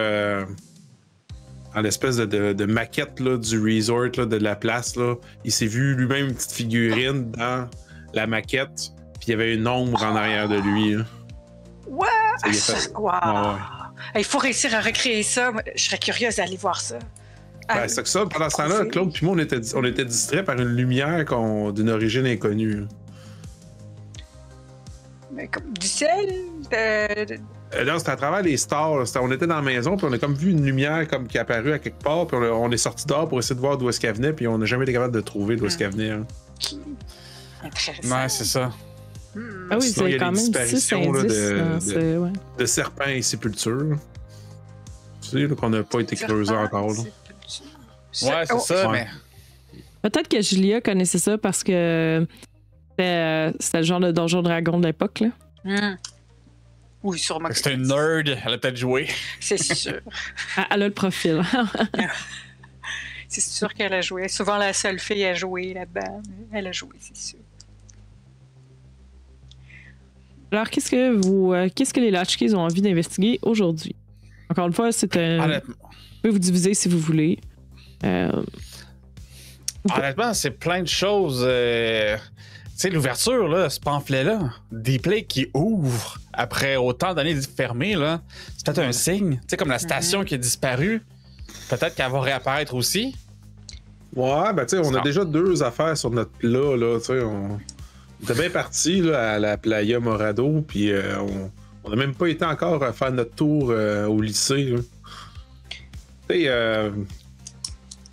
En l'espèce de maquette là, du resort, là, de la place, là, il s'est vu lui-même une petite figurine dans la maquette, puis il y avait une ombre en arrière de lui. Là. Ouais! Wow. Il faut réussir à recréer ça. Je serais curieuse d'aller voir ça. Ben, c'est que ça, pendant ce temps-là, Claude puis moi, on était distraits par une lumière d'une origine inconnue. Mais comme du ciel? Là, c'était à travers les stars. Là. On était dans la maison, puis on a comme vu une lumière comme qui est apparue à quelque part, puis on est sorti dehors pour essayer de voir d'où est-ce qu'elle venait, puis on n'a jamais été capable de trouver d'où est-ce qu'elle venait. Hein. Intéressant. Ouais, c'est ça. Ah oui, sinon, c'est quand même 6 indices. De serpents et sépultures. Tu sais, là, qu'on n'a pas été creusé encore. Là. Ouais, c'est ça, mais... Peut-être que Julia connaissait ça parce que c'était le genre de Donjon Dragon de l'époque, là. Oui, sûrement. C'était une nerd, elle a peut-être joué. C'est sûr. Elle a le profil. C'est sûr qu'elle a joué. Souvent, la seule fille a joué là-dedans. Elle a joué, c'est sûr. Alors, qu'est-ce que les Latchkeys ont envie d'investiguer aujourd'hui? Encore une fois, c'est un... Vous pouvez vous diviser si vous voulez. Honnêtement, c'est plein de choses. Tu sais, l'ouverture, là, ce pamphlet-là, des plaies qui ouvrent après autant d'années fermées, là, c'est peut-être un signe. Tu sais, comme la station qui a disparu, peut-être qu'elle va réapparaître aussi. Ouais, ben tu sais, on a déjà 2 affaires sur notre plat, là, tu sais, on était bien parti là, à la Playa Morado, puis on n'a même pas été encore à faire notre tour au lycée. Tu sais,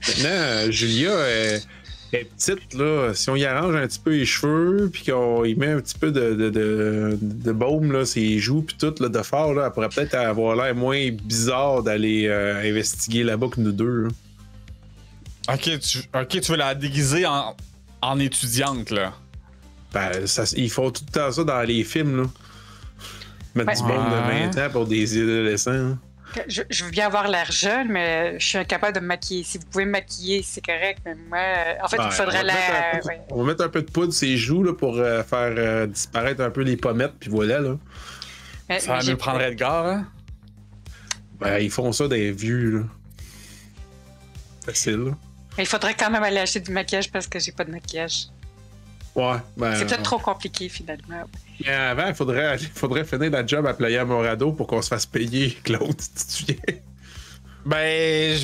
maintenant, Julia, Elle est petite, là, si on y arrange un petit peu les cheveux, puis qu'on y met un petit peu de baume, là, ses joues, puis tout, là, de fort, là, elle pourrait peut-être avoir l'air moins bizarre d'aller investiguer là-bas que nous deux. Là. Ok, tu veux la déguiser en étudiante, là. Ben, ils font tout le temps ça dans les films, là. Mettre du baume de 20 ans pour des adolescents. Hein. Je veux bien avoir l'air jeune, mais je suis incapable de me maquiller. Si vous pouvez me maquiller, c'est correct, mais moi, en fait, il faudrait l'air. On va mettre un peu de poudre sur ses joues là, pour faire disparaître un peu les pommettes, puis voilà. Là. Ça va me prendre Edgar, hein? Ben, ils font ça des vieux, là. Facile, là. Mais il faudrait quand même aller acheter du maquillage parce que j'ai pas de maquillage. Ouais, ben. C'est peut-être trop compliqué, finalement. Mais avant, il faudrait finir la job à Playa Morado pour qu'on se fasse payer, Claude, tu te souviens? Ben,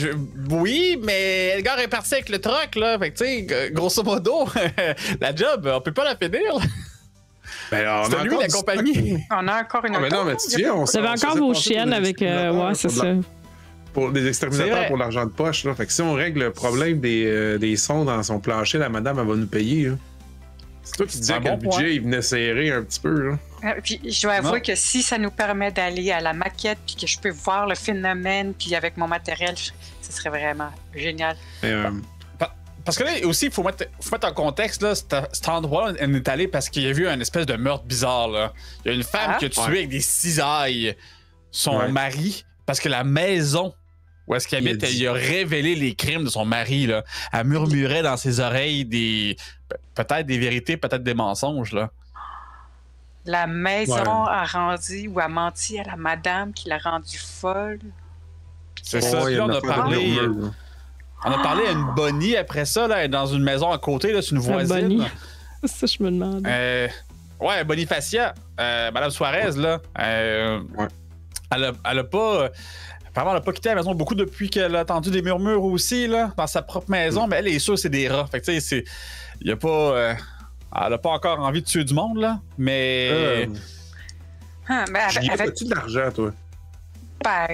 oui, mais Edgar est parti avec le truck, là. Fait que, tu sais, grosso modo, la job, on peut pas la finir, là. Ben, c'est lui, la compagnie. On a encore une autre. Non, mais tu viens, Vous avez encore vos chiennes avec. Ouais, c'est ça. Pour des exterminateurs pour l'argent de poche, là. Fait que si on règle le problème des sons dans son plancher, la madame, elle va nous payer, là. C'est toi qui disais que le budget il venait serré un petit peu. Là. Puis je dois avouer que si ça nous permet d'aller à la maquette puis que je peux voir le phénomène puis avec mon matériel, ce serait vraiment génial. Parce que là aussi, il faut mettre en contexte, là, cet endroit on est allé parce qu'il y a eu un espèce de meurtre bizarre. Là. Il y a une femme qui a tué avec des cisailles son mari parce que la maison où est-ce qu'il habite, il a révélé les crimes de son mari. Là. Elle murmurait dans ses oreilles peut-être des vérités, peut-être des mensonges. Là. La maison a rendu ou a menti à la madame qui l'a rendue folle. C'est ça. Puis là, on a parlé à une Bonnie après ça, là, dans une maison à côté, là, c'est une voisine. Bonnie. Ça, je me demande. Ouais, Bonifacia, Madame Suarez, là. Elle a pas. Apparemment, elle n'a pas quitté la maison beaucoup depuis qu'elle a entendu des murmures aussi, là, dans sa propre maison, mais elle est sûre que c'est des rats. Fait que, tu sais, il y a pas. Elle n'a pas encore envie de tuer du monde, là, mais. As-tu de l'argent, toi? Ben,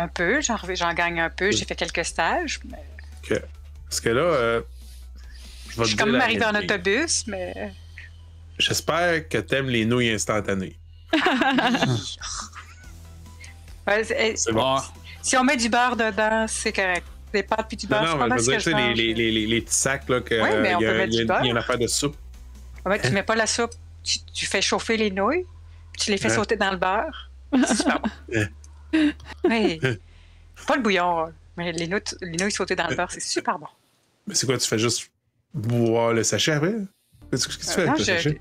un peu, j'en gagne un peu. J'ai fait quelques stages. Mais... Okay. Parce que là, je suis quand même arrivé en autobus, mais. J'espère que t'aimes les nouilles instantanées. C'est bon. Si on met du beurre dedans, c'est correct. Des pâtes puis du beurre, non, mais je veux dire, les petits sacs, là, que oui, mais on peut mettre du beurre. Il y a une affaire de soupe. Ouais, tu mets pas la soupe, tu fais chauffer les nouilles, puis tu les fais sauter dans le beurre. C'est super bon. Oui. Pas le bouillon, mais les nouilles sautées dans le beurre, c'est super bon. Mais c'est quoi, tu fais juste boire le sachet après? Qu'est-ce que tu fais avec le sachet?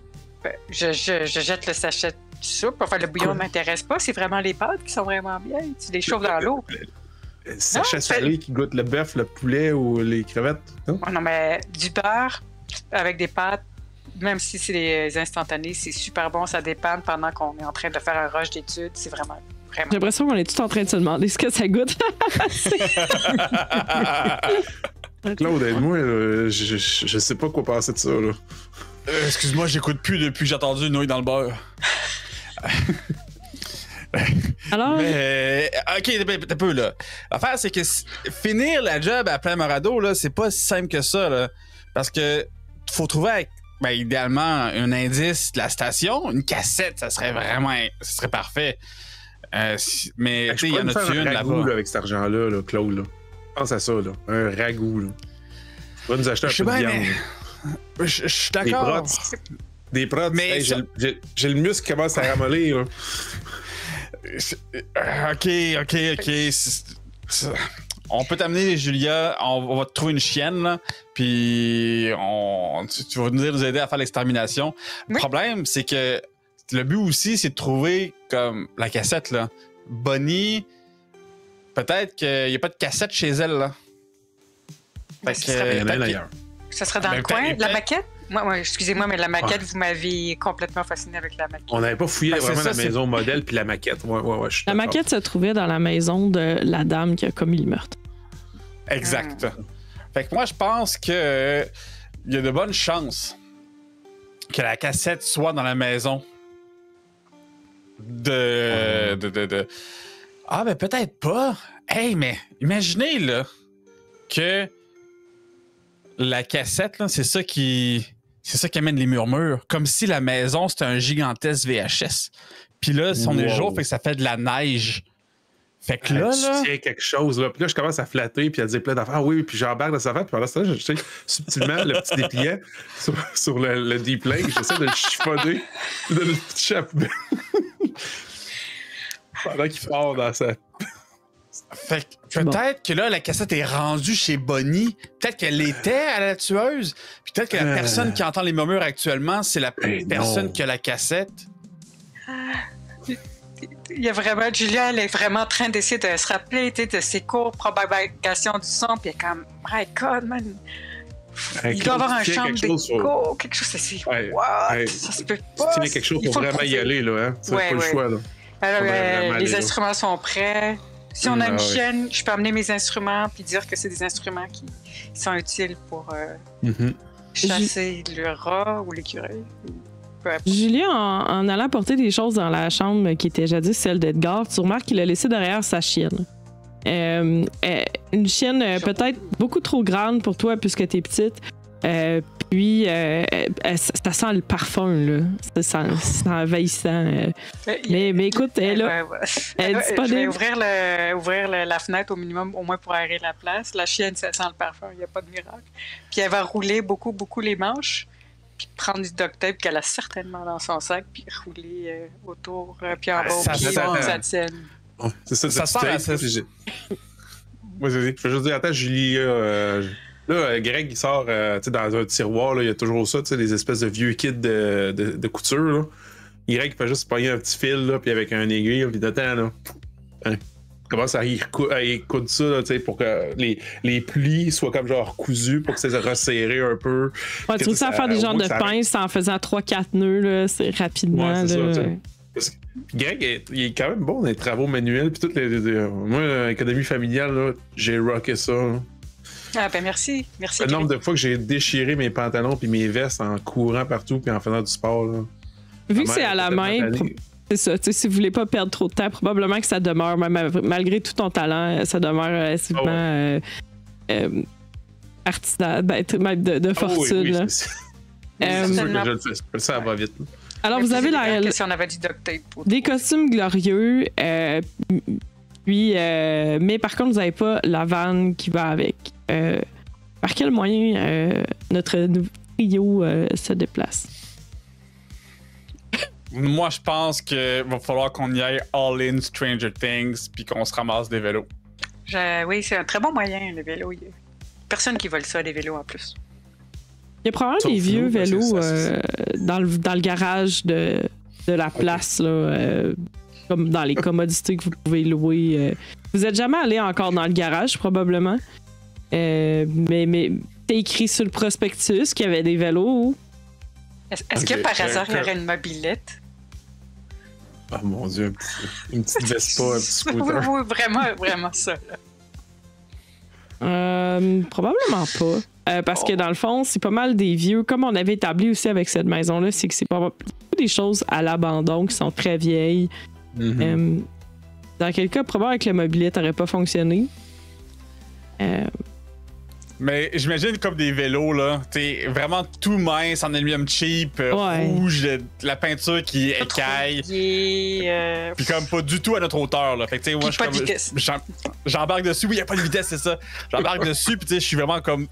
Je jette le sachet de soupe. Enfin, le bouillon ne m'intéresse pas. C'est vraiment les pâtes qui sont vraiment bien. Tu les chauffes dans l'eau. Le sachet salé qui goûte le bœuf, le poulet ou les crevettes? Non? Non, mais du beurre avec des pâtes, même si c'est des instantanés, c'est super bon. Ça dépanne pendant qu'on est en train de faire un rush d'études. C'est vraiment... J'ai l'impression qu'on est tous en train de se demander ce que ça goûte. Claude, aide-moi. Je sais pas quoi penser de ça. Là. Excuse-moi, j'écoute plus depuis que j'ai entendu une nouille dans le beurre. Alors? Mais, ok, un peu là. L'affaire, c'est que finir la job à Playa Morado, là, c'est pas si simple que ça. Là, parce que faut trouver idéalement un indice de la station, une cassette, ça serait parfait. Mais tu sais, il y en a une là-bas. Là, avec cet argent-là, là, Claude. Là. Pense à ça, là. Un ragoût. Là. Tu vas nous acheter un peu de viande. Je suis d'accord. Des prods. Mais hey, j'ai le muscle qui commence à ramollir. Ok. On peut t'amener, Julia. On va te trouver une chienne, là, puis tu vas nous aider à faire l'extermination. Oui. Le problème, c'est que le but aussi, c'est de trouver comme la cassette, là. Bonnie, peut-être qu'il n'y a pas de cassette chez elle, là. Fait que, ça serait dans le coin. La maquette? Moi, excusez-moi, mais la maquette, vous m'avez complètement fasciné avec la maquette. On n'avait pas fouillé vraiment la maison modèle puis la maquette. Ouais, la maquette se trouvait dans la maison de la dame qui a commis le meurtre. Exact. Fait que moi, je pense que il y a de bonnes chances que la cassette soit dans la maison Ah, ben peut-être pas. Hey, mais imaginez, là, que la cassette, là, c'est ça qui amène les murmures. Comme si la maison, c'était un gigantesque VHS. Puis là, on est le jour, fait que ça fait de la neige. Fait que là, tu tiens quelque chose, là. Puis là, je commence à flatter, puis à dire plein d'affaires. Ah oui, puis j'embarque dans sa affaire. Puis pendant ce temps, je sais subtilement le petit dépliant sur le deep link. J'essaie de le chiffonner, de le petit chapeau. Pendant qu'il part dans sa... Fait que peut-être que là, la cassette est rendue chez Bonnie. Peut-être qu'elle était à la tueuse. Puis peut-être que la personne qui entend les murmures actuellement, c'est la personne qui a la cassette. Il y a vraiment, Julia, elle est vraiment en train d'essayer de se rappeler de ses cours propagation du son, puis elle est comme, my God, man. Il doit avoir un chambre d'écho, quelque chose assez. What? Ça se peut pas. Tu tiens quelque chose pour vraiment y aller, là. Hein? C'est pas le choix, là. Alors, les instruments sont prêts. Si on a une chienne, je peux amener mes instruments puis dire que c'est des instruments qui sont utiles pour chasser le rat ou l'écureuil. Julia, en allant porter des choses dans la chambre qui était jadis celle d'Edgar, tu remarques qu'il a laissé derrière sa chienne. Une chienne peut-être beaucoup trop grande pour toi puisque t'es petite. Puis, ça sent le parfum, là. C'est envahissant. Mais écoute, elle est là. Elle est disponible. Je vais ouvrir la fenêtre au minimum, au moins pour aérer la place. La chienne, ça sent le parfum, il n'y a pas de miracle. Puis elle va rouler beaucoup les manches, puis prendre du duct tape qu'elle a certainement dans son sac, puis rouler autour, puis en bas au pied, ça tienne. C'est ça sent Moi, je veux juste dire, attends, Julie... Là, Greg, il sort dans un tiroir, là, il y a toujours ça, des espèces de vieux kits de couture. Là. Greg, il fait juste pogner un petit fil, là, puis avec un aiguille, puis t'attends, là. Hein, commence à y coudre ça, là, pour que les plis soient comme genre cousus pour que ça se resserre un peu. Ouais, tu réussis à faire des genres de pinces en faisant 3-4 nœuds, là, c'est rapidement. Ouais, c'est là. Ça, parce que Greg, il est quand même bon dans les travaux manuels, puis toutes moi, l'économie familiale, là, j'ai rocké ça. Là. Ah ben merci. Le nombre de fois que j'ai déchiré mes pantalons puis mes vestes en courant partout puis en faisant du sport. Là. Vu que c'est à la main, c'est ça. Si vous voulez pas perdre trop de temps, probablement que ça demeure, malgré tout ton talent, ça demeure souvent artisanal, même de fortune. Oui, je le fais, ça va vite. Là. Alors, vous avez si on avait du duct tape des costumes glorieux, puis, mais par contre, vous n'avez pas la vanne qui va avec. Par quel moyen notre trio se déplace? Moi, je pense qu'il va falloir qu'on y aille all-in Stranger Things puis qu'on se ramasse des vélos. Oui, c'est un très bon moyen, le vélo. Il y a personne qui vole ça, des vélos en plus. Il y a probablement des vieux vélos dans le garage de la place, là, comme dans les commodités que vous pouvez louer. Vous n'êtes jamais allé encore dans le garage, probablement. Mais c'est écrit sur le prospectus qu'il y avait des vélos. Est-ce que par hasard, il y aurait une mobilette? Oh mon Dieu, une petite Vespa, un petit scooter. Oui, vraiment ça. Probablement pas. Parce que dans le fond, c'est pas mal des vieux. Comme on avait établi aussi avec cette maison-là, c'est que c'est pas des choses à l'abandon qui sont très vieilles. Mm-hmm. Dans quel cas, probablement que la mobilette n'aurait pas fonctionné. Mais j'imagine comme des vélos, là. T'sais, vraiment tout mince, en aluminium cheap, rouge, la peinture qui écaille. Puis comme pas du tout à notre hauteur, là. Fait que, moi, j'embarque dessus. Oui, il n'y a pas de vitesse, c'est ça. J'embarque dessus, puis je suis vraiment comme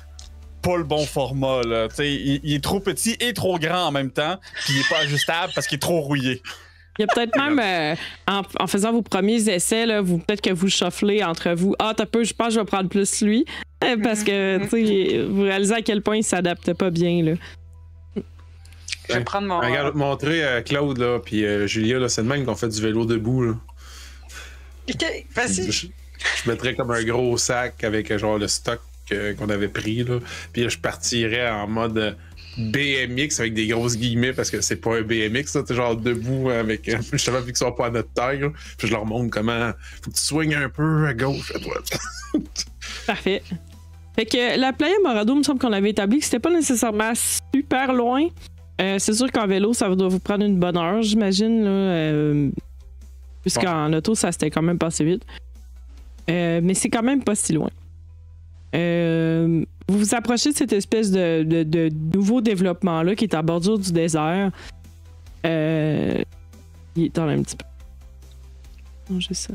pas le bon format, là. Il est trop petit et trop grand en même temps, puis il est pas ajustable parce qu'il est trop rouillé. Il y a peut-être même, en faisant vos premiers essais, là, peut-être que vous chaufflez entre vous. Ah, t'as peu, je pense que je vais prendre plus lui. Parce que, tu sais, vous réalisez à quel point il s'adapte pas bien, là. Je vais prendre mon... Regarde, montrer à Claude, là, puis Julia, là, c'est le même qu'on fait du vélo debout, là. OK, vas-y. Je mettrais comme un gros sac avec, genre, le stock qu'on avait pris, là. Puis là, je partirais en mode... BMX avec des grosses guillemets parce que c'est pas un BMX, là, t'es genre debout avec justement vu qu'ils sont pas à notre taille, là, puis je leur montre comment faut que tu swingues un peu à gauche, à droite. Parfait. Fait que la Playa Morado, il me semble qu'on avait établi que c'était pas nécessairement super loin. C'est sûr qu'en vélo, ça doit vous prendre une bonne heure, j'imagine, là, puisqu'en auto, ça s'était quand même passé vite. Mais c'est quand même pas si loin. Vous vous approchez de cette espèce de nouveau développement-là qui est à bordure du désert. Il est dans un petit peu. Non, j'ai ça.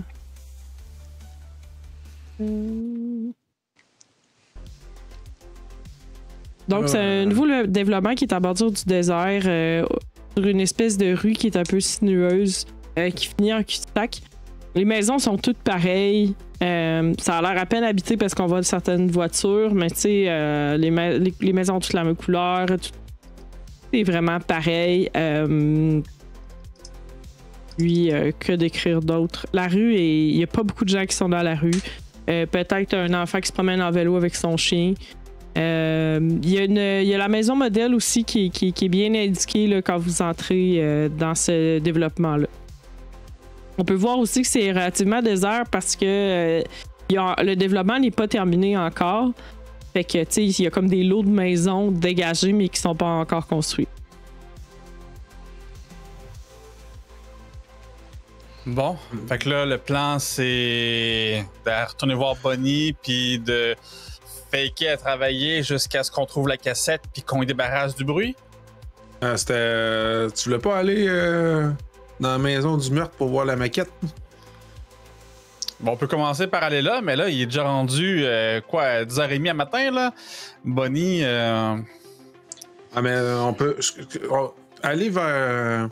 Donc, c'est un nouveau développement qui est à bordure du désert, sur une espèce de rue qui est un peu sinueuse, qui finit en cul-de-sac. Les maisons sont toutes pareilles. Ça a l'air à peine habité parce qu'on voit certaines voitures, mais tu sais, les maisons ont toutes la même couleur. Tout est vraiment pareil. Puis, que d'écrire d'autre? La rue, il n'y a pas beaucoup de gens qui sont dans la rue. Peut-être un enfant qui se promène en vélo avec son chien. Il y a la maison modèle aussi qui est bien indiquée là, quand vous entrez dans ce développement-là. On peut voir aussi que c'est relativement désert parce que le développement n'est pas terminé encore. Fait que, tu sais, il y a comme des lots de maisons dégagées mais qui sont pas encore construits. Bon, fait que là, le plan, c'est de retourner voir Bonnie, puis de faker à travailler jusqu'à ce qu'on trouve la cassette, puis qu'on y débarrasse du bruit. Tu voulais pas aller dans la maison du meurtre pour voir la maquette? Bon, on peut commencer par aller là, mais là, il est déjà rendu, 10h30 à matin, là. Bonnie... Ah, mais on peut... aller vers...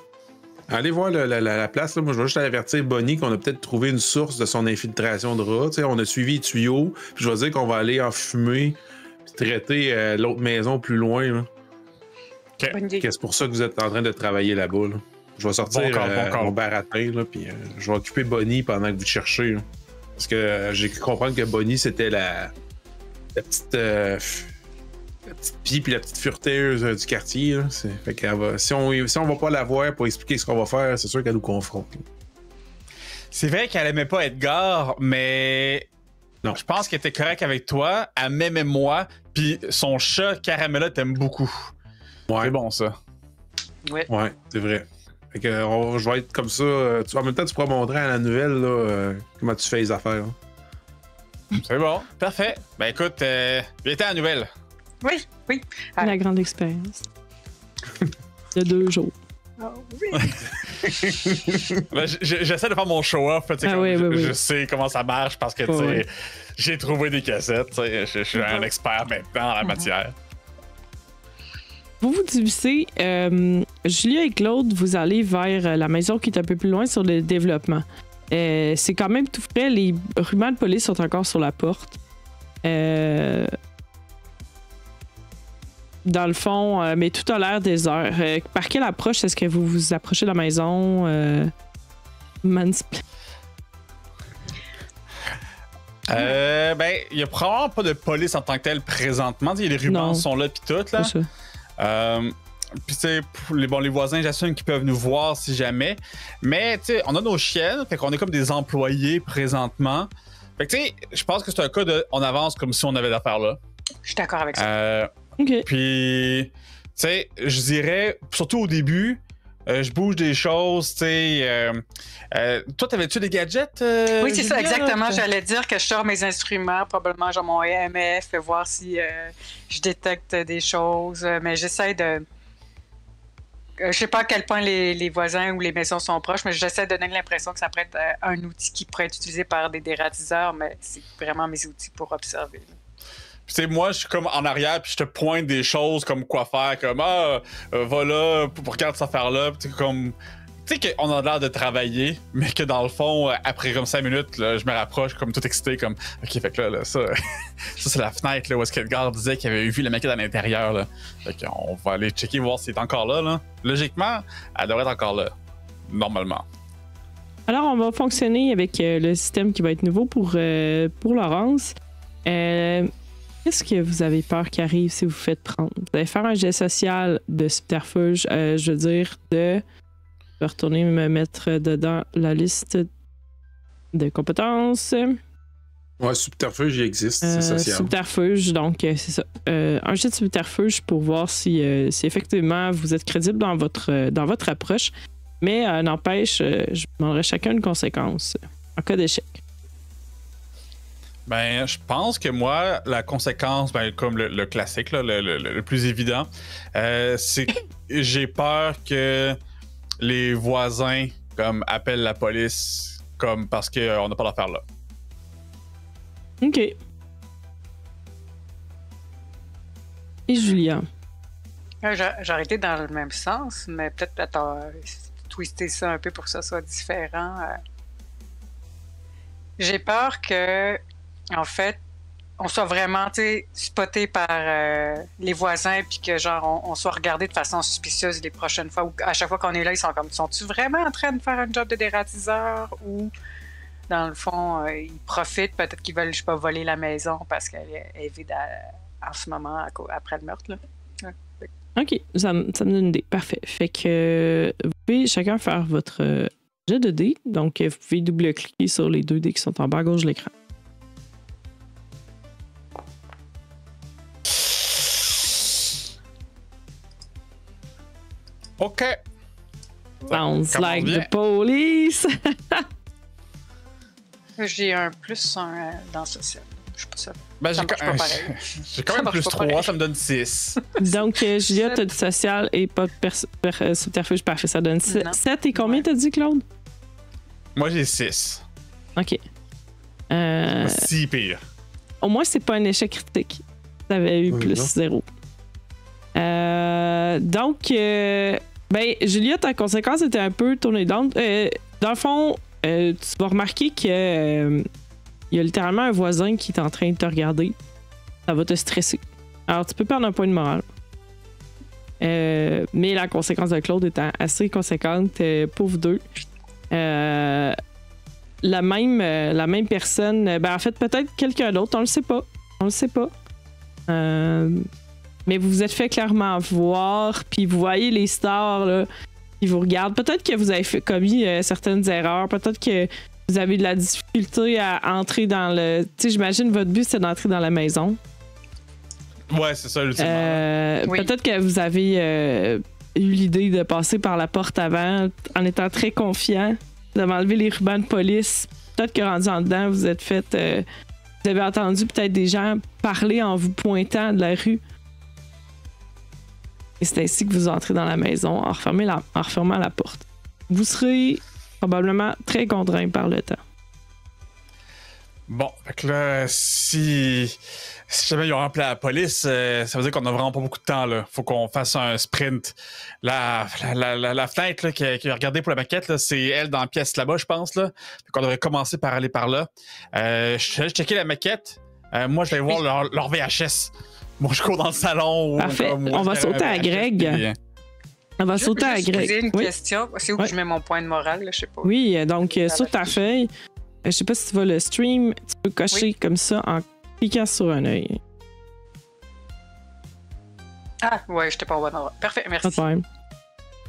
Allez voir la place. Là. Moi, je vais juste avertir Bonnie qu'on a peut-être trouvé une source de son infiltration de rats. T'sais, on a suivi les tuyaux. Puis je vais dire qu'on va aller enfumer puis traiter l'autre maison plus loin. Là. Okay. C'est pour ça que vous êtes en train de travailler là-bas. Là. Je vais sortir mon baratin, là, puis je vais occuper Bonnie pendant que vous cherchez. Là. Parce que j'ai cru comprendre que Bonnie, c'était la petite... la petite pie puis la petite fureteuse du quartier. Là. Fait qu'elle va, si on va pas la voir pour expliquer ce qu'on va faire, c'est sûr qu'elle nous confronte. Là. C'est vrai qu'elle aimait pas Edgar, mais non. Je pense qu'elle était correcte avec toi. Elle m'aimait moi, puis son chat Caramella t'aime beaucoup. Ouais. C'est bon ça. Ouais, c'est vrai. Fait que je vais être comme ça. En même temps, tu pourras montrer à la nouvelle là, comment tu fais les affaires. Hein. C'est bon, parfait. Ben écoute, viens à la nouvelle. Oui. La grande expérience. De 2 jours. Oh, oui. Ben, j'essaie de faire mon show-off. Je sais comment ça marche parce que j'ai trouvé des cassettes. Je suis un expert maintenant en la matière. Vous vous divisez. Julia et Claude, vous allez vers la maison qui est un peu plus loin sur le développement. C'est quand même tout frais. Les rubans de police sont encore sur la porte. Dans le fond, mais tout a l'air désert. Par quelle approche est-ce que vous vous approchez de la maison? Ben, il y a probablement pas de police en tant que telle présentement. Les rubans sont là pis tout, là. Puis les voisins, j'assume qu'ils peuvent nous voir si jamais. Mais tu sais, on a nos chiennes, fait qu'on est comme des employés présentement. Fait que tu sais, je pense que c'est un cas de on avance comme si on avait d'affaires là. Je suis d'accord avec ça. Okay. Puis, tu sais, je dirais, surtout au début, je bouge des choses, tu sais. Toi, t'avais-tu des gadgets? Oui, c'est ça, exactement. J'allais dire que je sors mes instruments, probablement genre mon EMF, voir si je détecte des choses. Mais j'essaie de... Je sais pas à quel point les voisins ou les maisons sont proches, mais j'essaie de donner l'impression que ça pourrait être un outil qui pourrait être utilisé par des dératiseurs, mais c'est vraiment mes outils pour observer. Là. Tu sais, moi, je suis comme en arrière, puis je te pointe des choses comme quoi faire, comme va là, pour regarder cette affaire-là. Tu sais, qu'on a l'air de travailler, mais que dans le fond, après comme 5 minutes, là, je me rapproche, comme tout excité, comme OK, fait que là ça c'est la fenêtre là, où est-ce qu'Edgar disait qu'il avait vu la maquette à l'intérieur. Là. Fait qu'on va aller checker, voir si elle est encore là, là. Logiquement, elle devrait être encore là, normalement. Alors, on va fonctionner avec le système qui va être nouveau pour Laurence. Qu'est-ce que vous avez peur qui arrive si vous faites prendre? Vous allez faire un jet social de subterfuge, je veux dire, je vais retourner me mettre dedans la liste de compétences. Ouais, subterfuge, il existe, c'est social. Subterfuge, donc c'est ça. Un jet de subterfuge pour voir si effectivement vous êtes crédible dans votre approche. Mais n'empêche, je vous demanderai chacun une conséquence en cas d'échec. Ben, je pense que moi, la conséquence, ben, comme le classique, là, le plus évident, c'est que j'ai peur que les voisins comme appellent la police comme parce qu'on n'a pas d'affaire là. OK. Et Julia? J'aurais été dans le même sens, mais peut-être twister ça un peu pour que ça soit différent. J'ai peur que, en fait, on soit vraiment spoté par les voisins, puis que genre on soit regardé de façon suspicieuse les prochaines fois, ou à chaque fois qu'on est là, ils sont comme, sont-tu vraiment en train de faire un job de dératiseur, ou dans le fond, ils profitent, peut-être qu'ils veulent, je sais pas, voler la maison parce qu'elle est vide en ce moment après le meurtre, là. Ouais. OK, ça me donne une idée. Parfait. Fait que vous pouvez chacun faire votre jet de dés. Donc, vous pouvez double-cliquer sur les 2 dés qui sont en bas à gauche de l'écran. OK. Sounds Commence like bien. the police. J'ai un plus 1 dans social. Je suis pas sûre. Ben, Ça marche pas pareil. j'ai quand même Ça marche plus pas 3, pareil. ça me donne 6. Donc, Julia, t'as du social et pas de subterfuge. Parfait, ça donne Non. 7. Et combien Ouais. t'as dit, Claude? Moi, j'ai 6. OK. Si pire. Au moins, c'est pas un échec critique. T'avais eu Oui, plus non. 0. Donc, ben, Julia, ta conséquence était un peu tournée down. Dans le fond, tu vas remarquer que il y a littéralement un voisin qui est en train de te regarder. Ça va te stresser. Alors, tu peux perdre un point de morale. Mais la conséquence de Claude étant assez conséquente pour vous deux. La même personne, ben en fait, peut-être quelqu'un d'autre, on le sait pas. On le sait pas. Mais vous vous êtes fait clairement voir, puis vous voyez les stars là, qui vous regardent. Peut-être que vous avez commis certaines erreurs, peut-être que vous avez de la difficulté à entrer dans le... Tu sais, j'imagine votre but, c'est d'entrer dans la maison. Ouais, c'est ça, ultimement. Oui. Peut-être que vous avez eu l'idée de passer par la porte avant en étant très confiant, de m'enlever les rubans de police. Peut-être que rendu en dedans, vous êtes fait... vous avez entendu peut-être des gens parler en vous pointant de la rue. Et c'est ainsi que vous entrez dans la maison en refermant la porte. Vous serez probablement très contraint par le temps. Bon, fait que là, si jamais ils ont appelé la police, ça veut dire qu'on a vraiment pas beaucoup de temps, là. Faut qu'on fasse un sprint. La fenêtre là, qui a regardé pour la maquette, là, c'est elle dans la pièce là-bas, je pense, là. Fait qu'on devrait commencer par aller par là. Je vais checker la maquette. Moi, je vais voir leur VHS. Moi, je cours dans le salon. Parfait. On va sauter à Greg. On va sauter à Juste Greg. poser une Oui. question. C'est où Ouais. que je mets mon point de morale, là, je sais pas. Oui, donc Dans sur la ta fiche. feuille, je sais pas si tu vas le stream, tu peux cocher Oui. comme ça en cliquant sur un œil. Ah, ouais, j'étais pas au bon endroit. Parfait, Pas merci. de problème.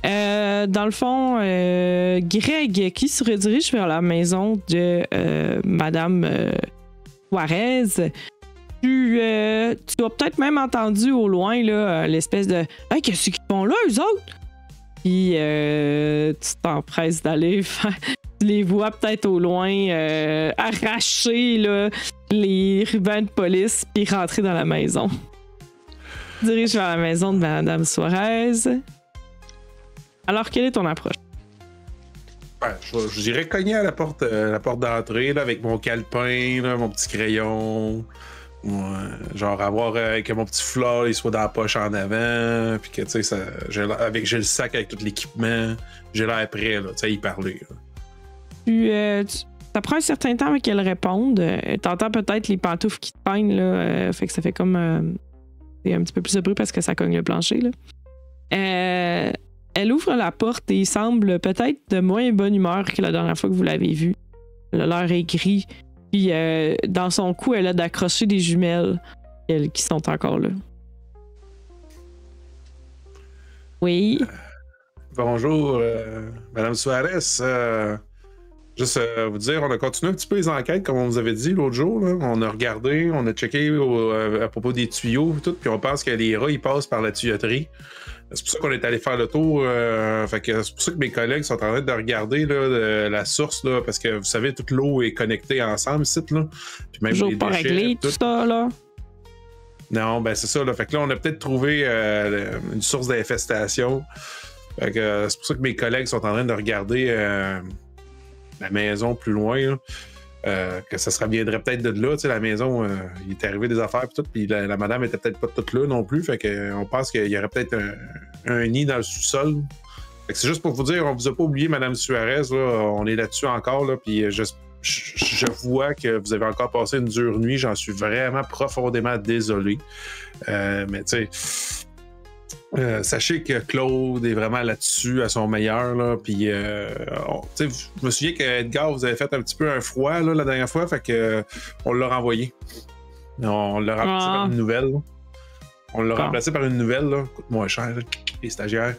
Dans le fond, Greg, qui se redirige vers la maison de Madame Juarez, tu as peut-être même entendu au loin là, l'espèce de « Hey, qu'est-ce qu'ils font là, eux autres? » Puis tu t'empresses d'aller faire... Tu les vois peut-être au loin arracher là, les rubans de police puis rentrer dans la maison. Tu diriges vers la maison de Madame Suarez. Alors, quelle est ton approche? Ouais, je dirais cogner à la porte d'entrée là, avec mon calepin, là, mon petit crayon. Ouais, genre avoir que mon petit foulard il soit dans la poche en avant, puis que tu sais, j'ai le sac avec tout l'équipement, j'ai l'air prêt là, tu sais, y parler. Là. Ça prend un certain temps avant qu'elle réponde. T'entends peut-être les pantoufles qui te peignent, là, fait que ça fait comme c'est un petit peu plus de bruit parce que ça cogne le plancher. Là. Elle ouvre la porte et il semble peut-être de moins bonne humeur que la dernière fois que vous l'avez vue. Elle a l'air aigrie. Puis dans son cou, elle a d'accrocher des jumelles qui sont encore là. Oui. Bonjour, Madame Suarez. Juste vous dire, on a continué un petit peu les enquêtes, comme on vous avait dit l'autre jour. Là. On a regardé, on a checké à propos des tuyaux et tout, puis on pense que les rats, ils passent par la tuyauterie. C'est pour ça qu'on est allé faire le tour. Fait que c'est pour ça que mes collègues sont en train de regarder là, la source, là, parce que vous savez, toute l'eau est connectée ensemble ici. Là. Puis même Toujours pas réglé, tout ça, là. Non, ben c'est ça. Là. Fait que là, on a peut-être trouvé une source d'infestation. Fait que c'est pour ça que mes collègues sont en train de regarder la maison plus loin. Là. Que ça viendrait peut-être de là, tu sais, la maison, il est arrivé des affaires pis tout, puis la madame était peut-être pas toute là non plus, fait que on pense qu'il y aurait peut-être un nid dans le sous-sol. Fait que c'est juste pour vous dire, on vous a pas oublié, Madame Suarez, là, on est là-dessus encore, là, puis je vois que vous avez encore passé une dure nuit, j'en suis vraiment profondément désolé. Mais tu sais, sachez que Claude est vraiment là-dessus à son meilleur, là, puis je me souviens que Edgar vous avez fait un petit peu un froid là, la dernière fois, fait que on l'a renvoyé. On l'a remplacé par une nouvelle. Là. On l'a remplacé par une nouvelle, là, coûte moins cher, là, les stagiaires.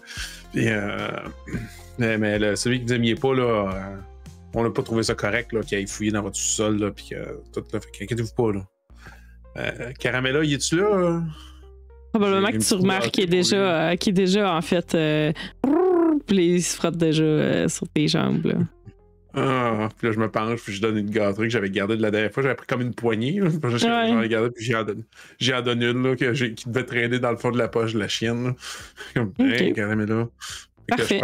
Puis, mais celui que vous aimiez pas, là, on n'a pas trouvé ça correct, là, qu'il aille fouiller dans votre sous-sol, là, puis tout, là, fait qu'inquiétez-vous pas, là. Caramella, y es-tu là? Probablement que tu remarques qu'il est déjà en fait. Puis il se frotte déjà sur tes jambes. Là. Ah, puis là, je me penche, puis je donne une gâterie que j'avais gardée de la dernière fois. J'avais pris comme une poignée. Là. J'en ai gardé, puis j'y en donne une là, qui devait traîner dans le fond de la poche de la chienne. Là. Comme, okay. Caramella. Parfait.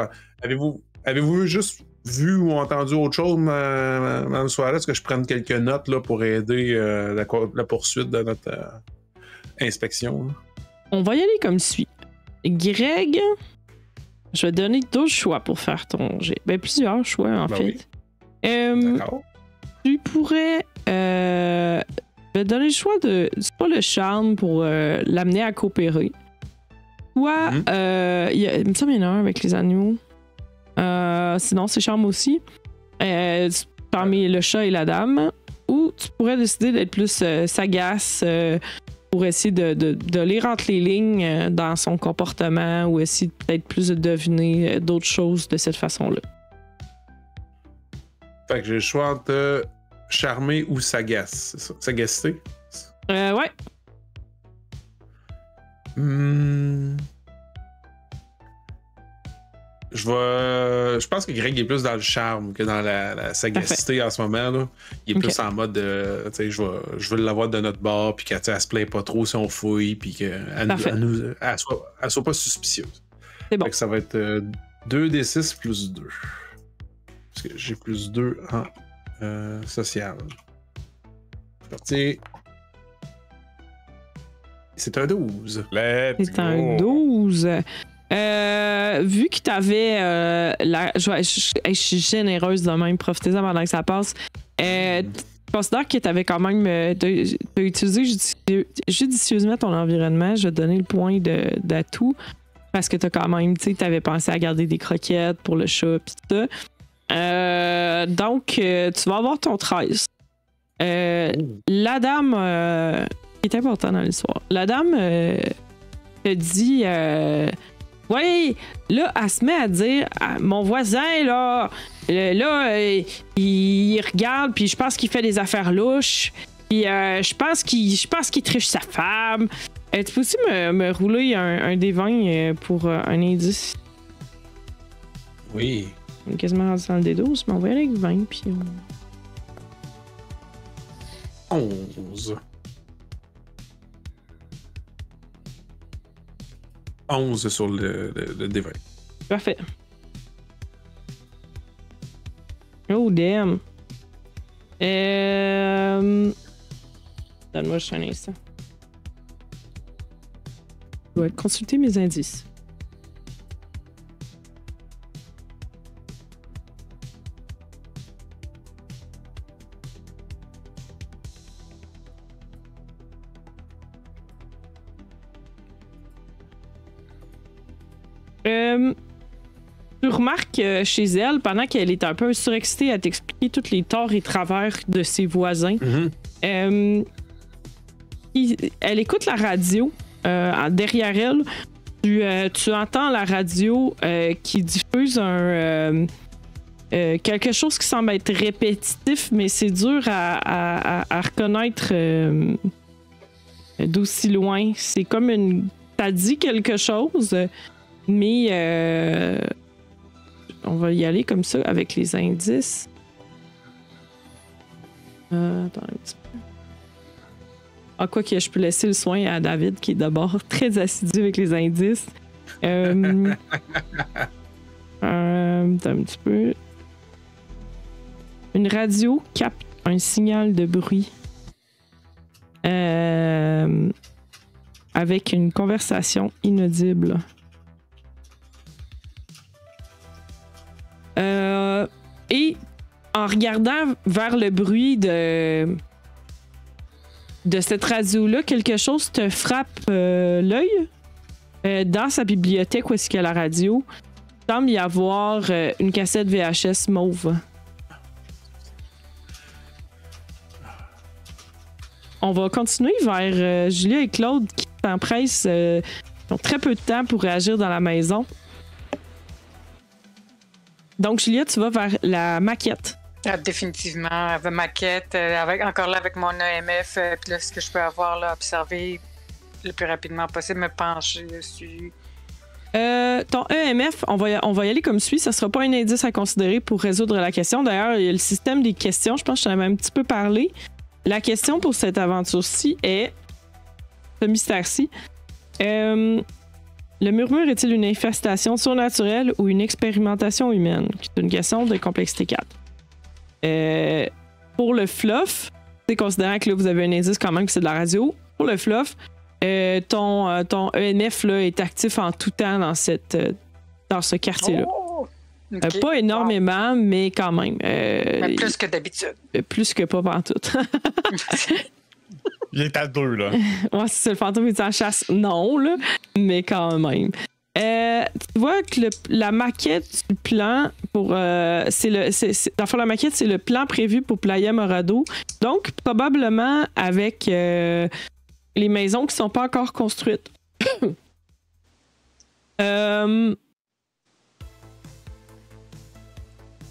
Avez-vous juste vu ou entendu autre chose, Mme Suarez? Est-ce que je prenne quelques notes là, pour aider la poursuite de notre inspection? Là? On va y aller comme suit. Greg, je vais te donner 12 choix pour faire ton jet. Ben, plusieurs choix, en fait. Oui. D'accord. Tu pourrais... je vais te donner le choix de... C'est pas le charme pour l'amener à coopérer. Soit... il me semble qu'il y en a un avec les animaux. Sinon, c'est charme aussi. Parmi le chat et la dame. Ou tu pourrais décider d'être plus sagace... pour essayer de lire entre les lignes dans son comportement ou essayer peut-être plus de deviner d'autres choses de cette façon-là. Fait que j'ai le choix entre charmer ou sagace, c'est ça? Sagacité? Ouais. Je pense que Greg est plus dans le charme que dans la sagacité en ce moment. Là. Il est plus en mode tu sais, je veux l'avoir de notre bord, puis qu'elle se plaint pas trop si on fouille, puis qu'elle soit pas suspicieuse. C'est bon. Fait que ça va être 2d6 plus 2. Parce que j'ai plus 2 en social. C'est parti. C'est un 12. C'est un 12. Vu que t'avais je suis généreuse de même, profitez-en pendant que ça passe. Je considère que t'avais quand même t'as utilisé judicieusement ton environnement. Je vais te donner le point d'atout parce que t'as quand même, tu sais, t'avais pensé à garder des croquettes pour le chat pis tout ça. Donc tu vas avoir ton 13. La dame qui est important dans l'histoire. La dame te dit oui, là, elle se met à dire mon voisin, là, il regarde, puis je pense qu'il fait des affaires louches, puis je pense qu'il triche sa femme. Tu peux aussi me rouler un des 20 pour un indice? Oui. On est quasiment rendu dans le D12, mais on va y aller avec 20, puis 11. 11 sur le D20. Parfait. Oh, damn. Donne-moi juste un instant. Je vais consulter mes indices. Tu remarques chez elle, pendant qu'elle est un peu surexcitée à t'expliquer tous les torts et travers de ses voisins, elle écoute la radio. Derrière elle, tu entends la radio qui diffuse quelque chose qui semble être répétitif, mais c'est dur à reconnaître d'aussi loin. C'est comme ça dit quelque chose. Mais on va y aller comme ça avec les indices. Attends un petit peu. Ah, quoi que je peux laisser le soin à David, qui est d'abord très assidu avec les indices. Attends un petit peu. Une radio capte un signal de bruit avec une conversation inaudible. Et en regardant vers le bruit de cette radio-là, quelque chose te frappe l'œil. Dans sa bibliothèque où est-ce qu'il y a la radio, il semble y avoir une cassette VHS mauve. On va continuer vers Julia et Claude qui s'empressent. Ils ont très peu de temps pour réagir dans la maison. Donc, Julia, tu vas vers la maquette. Ah, définitivement. Avec maquette, encore là avec mon EMF, puis là, ce que je peux avoir là, observé le plus rapidement possible, me pencher dessus. Ton EMF, on va y aller comme suit. Ça ne sera pas un indice à considérer pour résoudre la question. D'ailleurs, il y a le système des questions. Je pense que je t'en avais un petit peu parlé. La question pour cette aventure-ci est... Ce mystère-ci. Le murmure est-il une infestation surnaturelle ou une expérimentation humaine? C'est une question de complexité 4. Pour le fluff, considérant que là, vous avez un indice quand même que c'est de la radio, pour le fluff, ton EMF là, est actif en tout temps dans ce quartier-là. Oh! Okay. Pas énormément, mais quand même. Mais plus que d'habitude. Plus que pas pantoute. Il est à 2, là. Ouais, c'est le fantôme est en chasse. Non, là, mais quand même. Tu vois que la maquette du plan pour. Dans le fond, la maquette, c'est le plan prévu pour Playa Morado. Donc, probablement avec les maisons qui ne sont pas encore construites.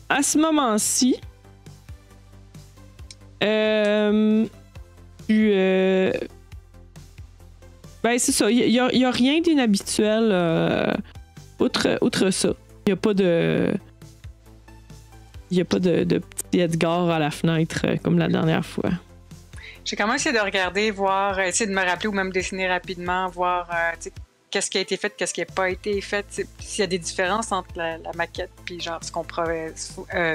À ce moment-ci, ben c'est ça, il y a rien d'inhabituel outre ça. Il n'y a pas de petit Edgar à la fenêtre comme la dernière fois. J'ai quand même essayé de regarder, voir, essayer de me rappeler ou même dessiner rapidement, voir qu'est-ce qui a été fait, qu'est-ce qui n'a pas été fait, s'il y a des différences entre la maquette puis genre ce qu'on pourrait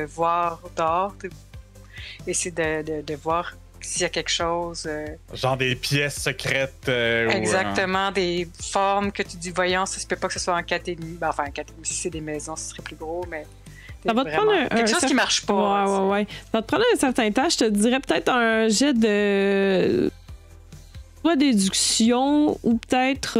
voir dehors. Essayer de voir s'il y a quelque chose. Genre des pièces secrètes. Exactement, des formes que tu dis, voyons, ça se peut pas que ce soit en 4,5. Ben, enfin, en 4,5, si c'est des maisons, ce serait plus gros, mais. Ça va te prendre quelque chose qui marche pas. Ouais. Ça va te prendre un certain temps. Je te dirais peut-être un jet de. Soit déduction ou peut-être.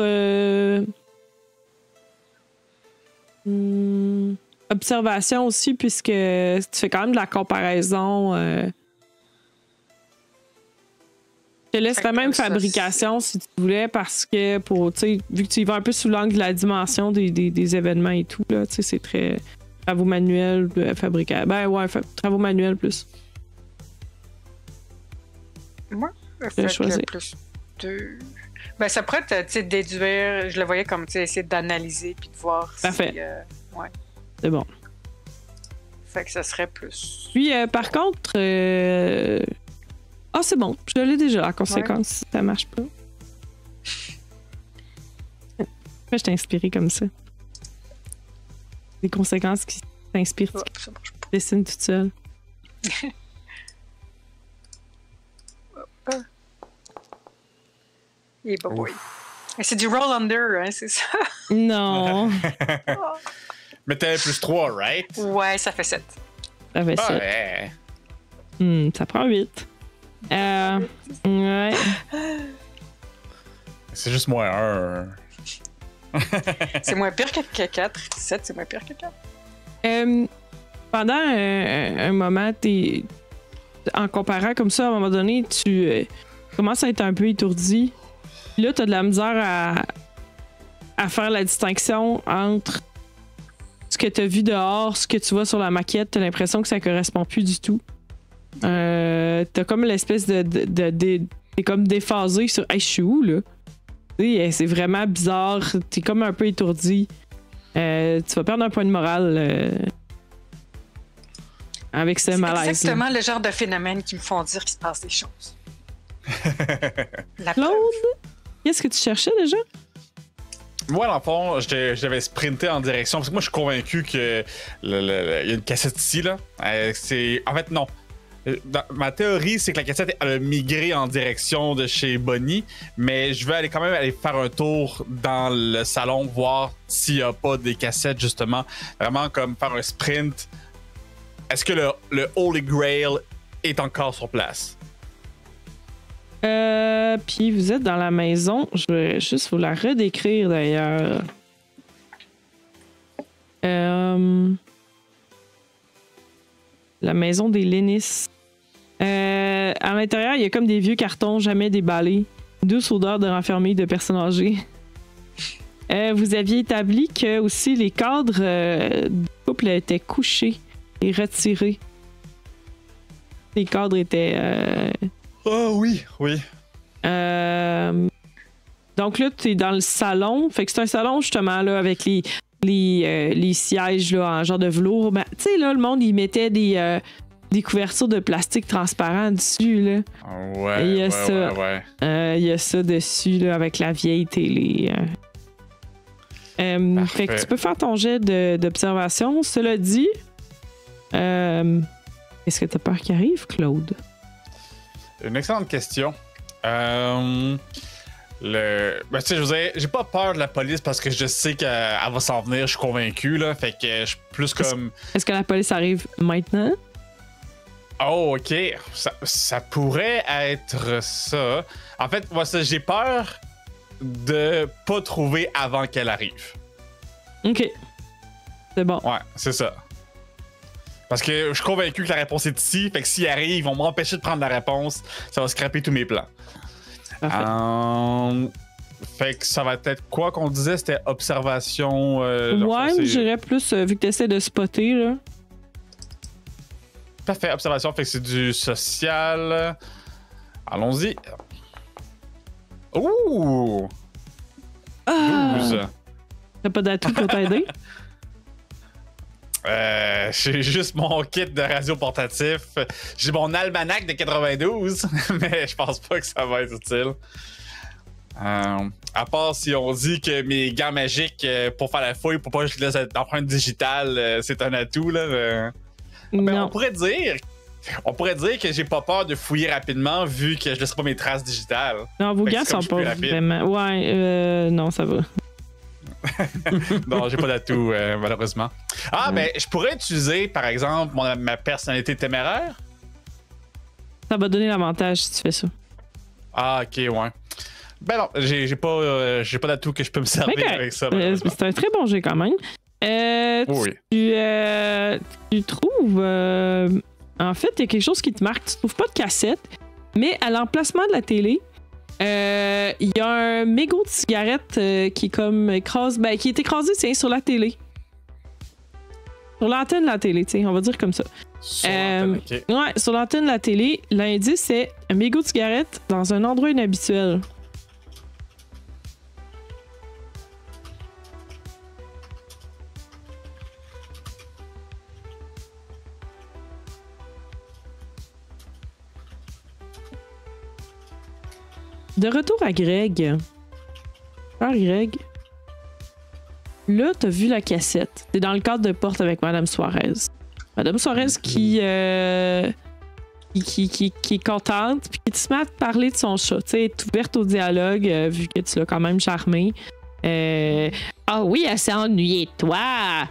Observation aussi, puisque tu fais quand même de la comparaison. Je te laisserais même fabrication si tu voulais, parce que vu que tu y vas un peu sous l'angle de la dimension des événements et tout, là, c'est très travaux manuels, fabrication. Ben ouais, travaux manuels plus. Moi, le plus 2. Ben, ça pourrait être déduire, je le voyais comme essayer d'analyser puis de voir Parfait. Si. Ouais. C'est bon. Fait que ça serait plus. Puis, par contre. Ah, c'est bon. Je l'ai déjà, la conséquence, si ça marche pas. Pourquoi je t'ai inspiré comme ça? Des conséquences qui t'inspirent, Ça marche pas. tu dessines toute seule. Et bah oui. C'est du roll under, hein, c'est ça? Non. Mais t'avais plus 3, right? Ouais, ça fait 7. Ça fait ça. Ouais. Ça prend 8. Ouais. C'est juste moins 1. C'est moins pire que 4. 7, c'est moins pire que 4. Pendant un moment, en comparant comme ça, à un moment donné, tu commences à être un peu étourdi. Puis là, tu as de la misère à faire la distinction entre ce que tu as vu dehors, ce que tu vois sur la maquette. Tu as l'impression que ça correspond plus du tout. T'as comme l'espèce t'es comme déphasé sur hey, je suis où là? C'est vraiment bizarre. T'es comme un peu étourdi. Tu vas perdre un point de morale avec ce malaise. C'est exactement le genre de phénomène qui me font dire qu'il se passe des choses. Claude, qu'est-ce que tu cherchais déjà? Moi, dans le fond, j'avais sprinté en direction, parce que moi, je suis convaincu qu'il y a une cassette ici, là. En fait, non. Ma théorie, c'est que la cassette elle a migré en direction de chez Bonnie, mais je vais quand même aller faire un tour dans le salon, voir s'il n'y a pas des cassettes, justement. Vraiment comme faire un sprint. Est-ce que le Holy Grail est encore sur place? Puis vous êtes dans la maison. Je vais juste vous la redécrire d'ailleurs. La maison des Lénis. À l'intérieur, il y a comme des vieux cartons jamais déballés. Douce odeur de renfermé de personnes âgées. Vous aviez établi que aussi les cadres du couple étaient couchés et retirés. Les cadres étaient... Oh oui, oui. Donc là, tu es dans le salon. Fait que c'est un salon, justement, là, avec les sièges là, en genre de velours. Ben, tu sais, là, le monde, il mettait des couvertures de plastique transparent dessus, là. Ouais, il y a ouais. Il y a ça dessus, là, avec la vieille télé. Fait que tu peux faire ton jet d'observation. Cela dit, est-ce que tu as peur qu'il arrive, Claude? Une excellente question. Ben, tu sais, je vous ai, j'ai pas peur de la police parce que je sais qu'elle va s'en venir, je suis convaincu, là. Fait que je suis plus comme. Est-ce que la police arrive maintenant? Oh, ok. Ça pourrait être ça. En fait, moi, j'ai peur de pas trouver avant qu'elle arrive. Ok. C'est bon. Ouais, c'est ça. Parce que je suis convaincu que la réponse est ici. Fait que s'ils arrivent, ils vont m'empêcher de prendre la réponse. Ça va scraper tous mes plans. Fait que ça va être quoi qu'on disait? C'était observation. Ouais, je dirais plus vu que tu essaies de spotter, là. Parfait, observation. Fait que c'est du social. Allons-y. Ouh! 12. T'as pas d'atout pour t'aider? J'ai juste mon kit de radio portatif. J'ai mon almanach de 92, mais je pense pas que ça va être utile. À part si on dit que mes gants magiques pour faire la fouille, pour pas que je laisse l'empreinte digitale, c'est un atout, là. Mais on pourrait dire que j'ai pas peur de fouiller rapidement vu que je laisserai pas mes traces digitales. Non, vos gants sont pas vraiment. Ouais, non, ça va. Non, j'ai pas d'atout, malheureusement. Ben, je pourrais utiliser, par exemple, ma personnalité téméraire. Ça va donner l'avantage si tu fais ça. Ah, ok, ouais. Ben non, j'ai pas d'atout que je peux me servir avec ça. C'est un très bon jet quand même. Oui. Tu trouves... en fait, il y a quelque chose qui te marque. Tu trouves pas de cassette, mais à l'emplacement de la télé, il y a un mégot de cigarette qui est comme qui est écrasé sur la télé. Sur l'antenne de la télé, on va dire comme ça. Sur l'antenne, ok. Ouais, sur l'antenne de la télé, l'indice c'est un mégot de cigarette dans un endroit inhabituel. De retour à Greg. Alors, Greg. Là, t'as vu la cassette. T'es dans le cadre de porte avec Madame Suarez. Madame Suarez qui est contente, puis qui se met à te parler de son chat. Tu sais, elle est ouverte au dialogue, vu que tu l'as quand même charmé. Ah oui, elle s'est ennuyée de toi!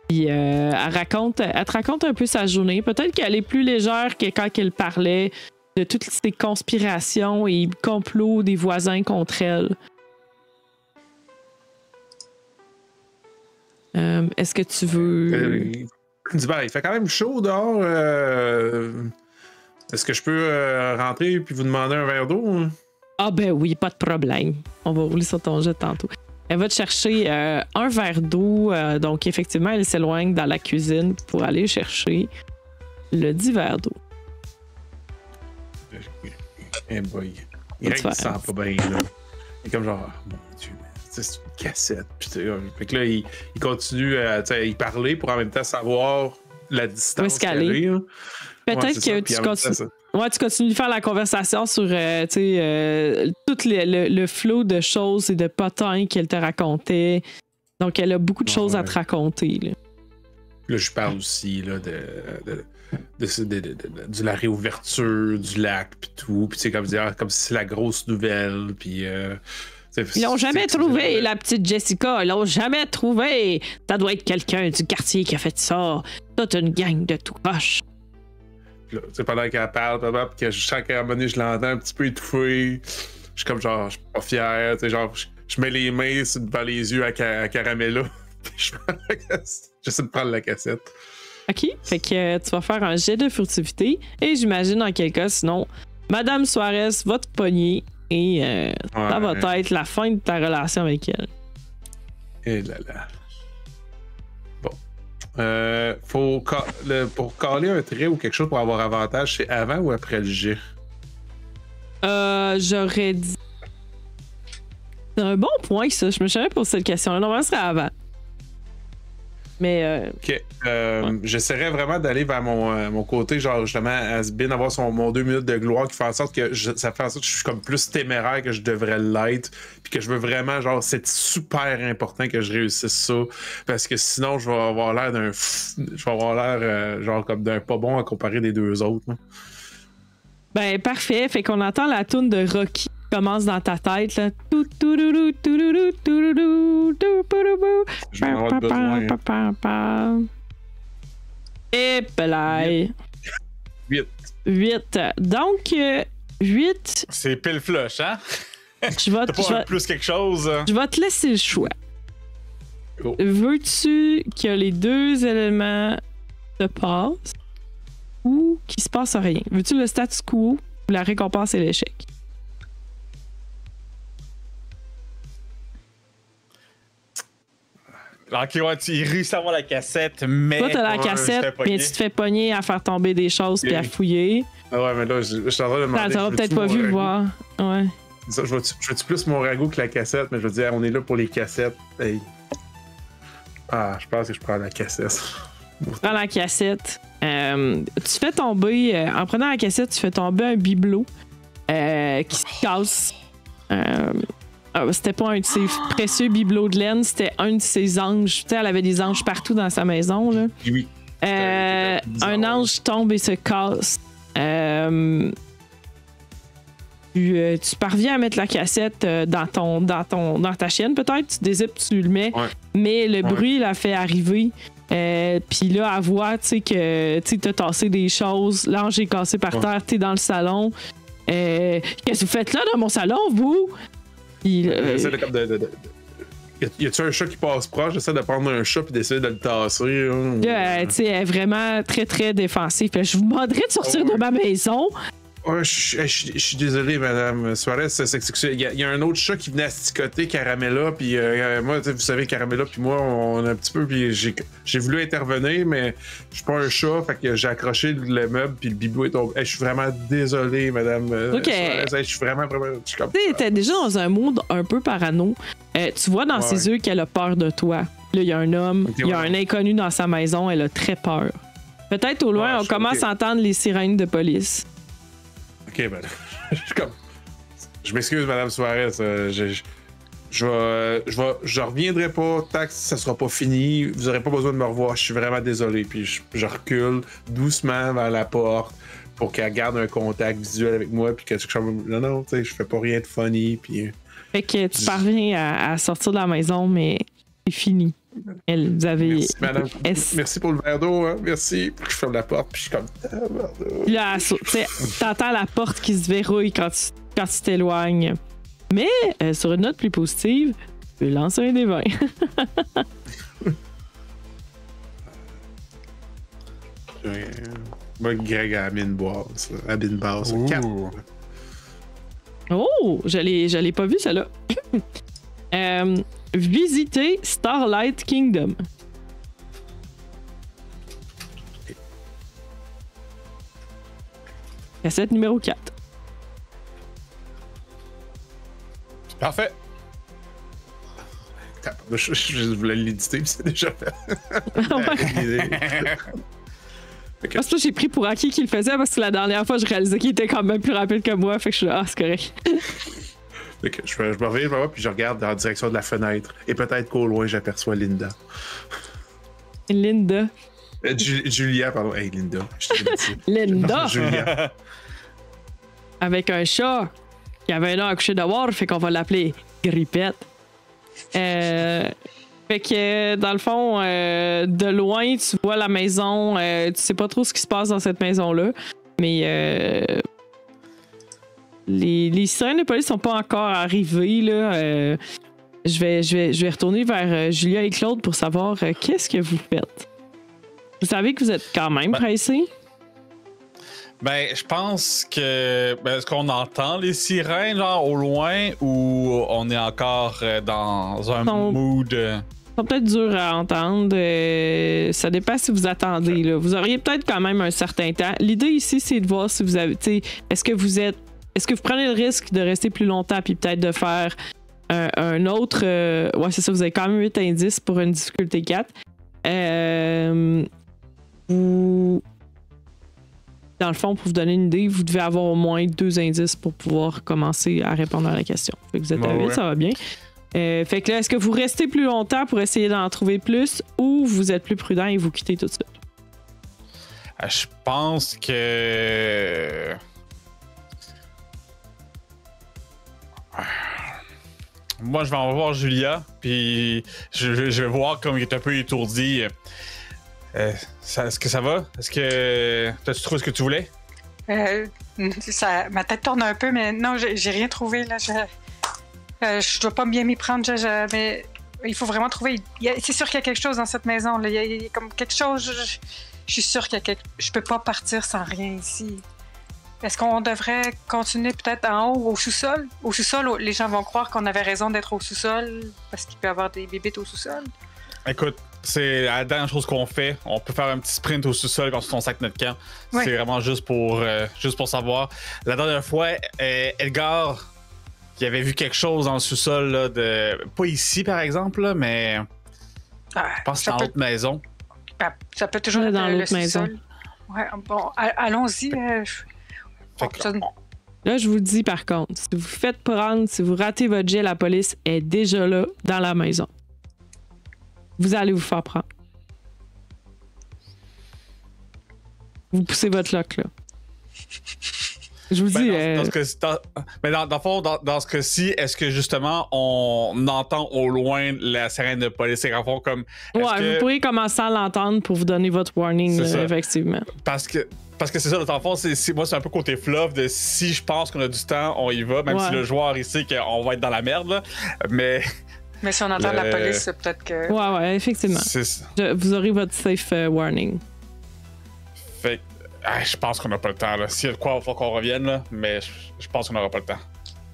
Puis elle te raconte un peu sa journée. Peut-être qu'elle est plus légère que quand elle parlait de toutes ces conspirations et complots des voisins contre elle. Est-ce que tu veux... Il fait quand même chaud dehors. Est-ce que je peux rentrer puis vous demander un verre d'eau? Ah ben oui, pas de problème. On va rouler sur ton jet tantôt. Elle va te chercher un verre d'eau. Donc effectivement, elle s'éloigne dans la cuisine pour aller chercher le 10 verres d'eau. Eh boy. Il se sent pas bien, là. Il est comme genre, mon Dieu, c'est une cassette. Puis, fait que là, il continue à y parler pour en même temps savoir la distance qu'elle est. Peut-être que tu continues. Ouais, tu continues de faire la conversation sur tout le flot de choses et de potins qu'elle te racontait. Donc, elle a beaucoup de choses à te raconter. Là, je parle aussi là, de la réouverture du lac, puis tout. Puis, comme dire, comme si c'est la grosse nouvelle. Puis, ils l'ont jamais trouvé, la petite Jessica. Ils l'ont jamais trouvé. Ça doit être quelqu'un du quartier qui a fait ça. Toute une gang de tout croche. Pendant qu'elle parle, puis que chaque moment je l'entends un petit peu étouffé. Je suis comme genre, je suis pas fier. Genre, je mets les mains devant les yeux à Caramella. J'essaie de prendre la cassette. OK. Fait que tu vas faire un jet de furtivité. Et j'imagine en quel cas, sinon, Madame Suarez va te pogner. Et ça va être la fin de ta relation avec elle. Et là là. Bon. Pour caler un trait ou quelque chose pour avoir avantage, c'est avant ou après le jet? J'aurais dit. C'est un bon point, ça. Je me suis jamais posé cette question-là. Normalement, ce serait avant. Mais. Ok. J'essaierais vraiment d'aller vers mon côté, genre justement, Asbin, avoir mon 2 minutes de gloire qui fait en sorte que ça fait en sorte que je suis comme plus téméraire que je devrais l'être. Puis que je veux vraiment, genre, c'est super important que je réussisse ça. Parce que sinon, je vais avoir l'air genre, comme d'un pas bon à comparer des deux autres. Là. Ben, parfait. Fait qu'on entend la toune de Rocky qui commence dans ta tête, là. Je vais en avoir besoin. Et pelay. 8. Donc, 8. C'est pile flush, hein? T'as pas plus quelque chose? Je vais te laisser le choix. Oh. Veux-tu que les deux éléments te passent ou qu'il se passe rien? Veux-tu le status quo ou la récompense et l'échec? Ok, ouais, il réussit à avoir la cassette, mais. Toi, t'as la cassette, mais tu te fais pogner à faire tomber des choses puis à fouiller. Ah ouais, mais là, je suis en train de demander. T'auras peut-être pas vu voir. Ouais. Je veux-tu plus mon ragoût que la cassette, mais je veux dire, on est là pour les cassettes. Hey. Ah, je pense que je prends la cassette. Prends la cassette. Tu fais tomber, en prenant la cassette, tu fais tomber un bibelot qui se casse. C'était pas un de ses précieux bibelots de laine, c'était un de ses anges. Tu sais, elle avait des anges partout dans sa maison. Là. Oui. Un ange tombe et se casse. Tu parviens à mettre la cassette dans ta chienne, peut-être. Tu dézippes, tu le mets. Ouais. Mais le bruit l'a fait arriver. Puis là, elle voit que t'as tassé des choses. L'ange est cassé par terre. T'es dans le salon. Qu'est-ce que vous faites là dans mon salon, vous? J'essaie comme y a-tu un chat qui passe proche? J'essaie de prendre un chat et d'essayer de le tasser. Elle est vraiment très, très défensive. Je vous demanderais de sortir de ma maison. Ouais, je suis désolé, Madame Suarez. Il y a un autre chat qui venait asticoter Caramella. Puis moi, vous savez, Caramella puis moi, on a un petit peu. Puis j'ai voulu intervenir, mais je suis pas un chat. Fait que j'ai accroché le meuble. Puis le bibou est tombé. Je suis vraiment désolé, Madame Suarez. Je suis vraiment. Tu t'es déjà dans un monde un peu parano. Tu vois dans ses yeux qu'elle a peur de toi. Là, il y a un homme, il y a un inconnu dans sa maison. Elle a très peur. Peut-être au loin, on commence à entendre les sirènes de police. Ok, ben, je m'excuse, Madame Suarez. Je reviendrai pas tant que ça sera pas fini. Vous aurez pas besoin de me revoir. Je suis vraiment désolé. Puis je recule doucement vers la porte pour qu'elle garde un contact visuel avec moi. Puis que non, tu sais, je fais pas rien de funny. Puis. Fait que tu parviens à sortir de la maison, mais c'est fini. Vous avez. Merci, madame. Merci pour le verre d'eau, hein. Merci. Je ferme la porte, puis je suis comme. Là, t'entends la porte qui se verrouille quand tu t'éloignes. Mais, sur une note plus positive, tu peux lancer un des 20. Moi, Greg a mis une boîte. A mis une base. 4. Oh, je l'ai pas vu, celle-là. Visiter Starlight Kingdom. Cassette numéro 4. Je voulais l'éditer, puis c'est déjà fait. Parce que j'ai pris pour acquis qu'il le faisait parce que la dernière fois, je réalisais qu'il était quand même plus rapide que moi. Fait que je suis là, c'est correct. Fait que je me reviens, puis je regarde dans la direction de la fenêtre. Et peut-être qu'au loin, j'aperçois Linda. Linda. Julia, pardon. Hey, Linda. Je t'ai dit. Linda! Julia. Avec un chat qui avait un an à coucher dehors, fait qu'on va l'appeler Grippette. Fait que, dans le fond, de loin, tu vois la maison. Tu sais pas trop ce qui se passe dans cette maison-là. Mais les sirènes de police sont pas encore arrivées. Là. Je vais retourner vers Julia et Claude pour savoir qu'est-ce que vous faites. Vous savez que vous êtes quand même pressés? Ben, je pense que. Est-ce qu'on entend les sirènes, genre, au loin, ou on est encore dans un mood. Ils sont peut-être durs à entendre. Ça dépend si vous attendez. Là. Vous auriez peut-être quand même un certain temps. L'idée ici, c'est de voir si vous avez. Est-ce que vous prenez le risque de rester plus longtemps puis peut-être de faire un autre. Ouais, c'est ça, vous avez quand même 8 indices pour une difficulté 4. Vous. Dans le fond, pour vous donner une idée, vous devez avoir au moins 2 indices pour pouvoir commencer à répondre à la question. Fait que vous êtes à 8, ça va bien. Fait que là, est-ce que vous restez plus longtemps pour essayer d'en trouver plus ou vous êtes plus prudent et vous quittez tout de suite? Je pense que... Moi, je vais en voir Julia, puis je vais voir comme il est un peu étourdi. Est-ce que ça va? Est-ce que t'as-tu trouvé ce que tu voulais? Ma tête tourne un peu, mais non, j'ai rien trouvé. Là. Je dois pas bien m'y prendre, mais il faut vraiment trouver. C'est sûr qu'il y a quelque chose dans cette maison. Là. Il y a comme quelque chose. Je suis sûre qu'il y a quelque. Je peux pas partir sans rien ici. Est-ce qu'on devrait continuer peut-être en haut, au sous-sol? Au sous-sol, les gens vont croire qu'on avait raison d'être au sous-sol parce qu'il peut y avoir des bébites au sous-sol. Écoute, c'est la dernière chose qu'on fait. On peut faire un petit sprint au sous-sol quand on sac notre camp. Oui. C'est vraiment juste pour savoir. La dernière fois, Edgar, il avait vu quelque chose dans le sous-sol, là, pas ici par exemple, là, mais je pense que c'est dans l'autre maison. Ça peut toujours être dans l'autre maison. Ouais, bon, allons-y. Là, je vous le dis par contre, si vous faites prendre, si vous ratez votre jet, la police est déjà là, dans la maison. Vous allez vous faire prendre. Vous poussez votre lock, là. Je vous dis... Dans ce cas-ci, est-ce que justement, on entend au loin la sirène de police? C'est fond comme... Ouais, vous pourriez commencer à l'entendre pour vous donner votre warning, là, effectivement. Parce que c'est ça, dans le fond, moi, c'est un peu côté fluff de si je pense qu'on a du temps, on y va, même si le joueur il sait qu'on va être dans la merde, là. Mais si on entend la police, c'est peut-être que... Ouais, effectivement. Vous aurez votre safe warning. Fait je pense qu'on n'a pas le temps, là. S'il y a de quoi, il faut qu'on revienne, là. Mais je pense qu'on n'aura pas le temps.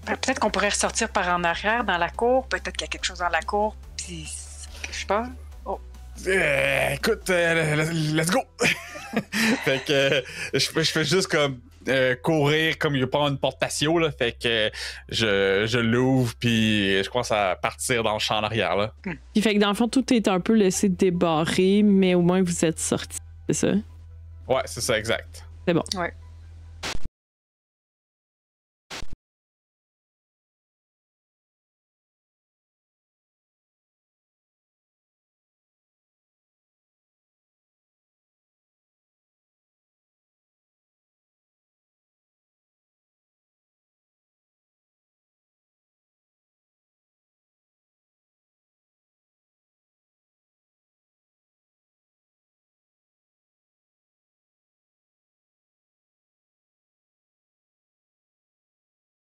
Peut-être qu'on pourrait ressortir par en arrière, dans la cour. Peut-être qu'il y a quelque chose dans la cour, puis... Je sais pas. Oh. Écoute, let's go! Fait que je fais juste comme courir comme il n'y a pas une porte patio, là. Fait que je l'ouvre, puis je commence à partir dans le champ en arrière, là. Puis fait que dans le fond, tout est un peu laissé débarrer, mais au moins vous êtes sortis, c'est ça? Ouais, c'est ça, exact. C'est bon. Ouais.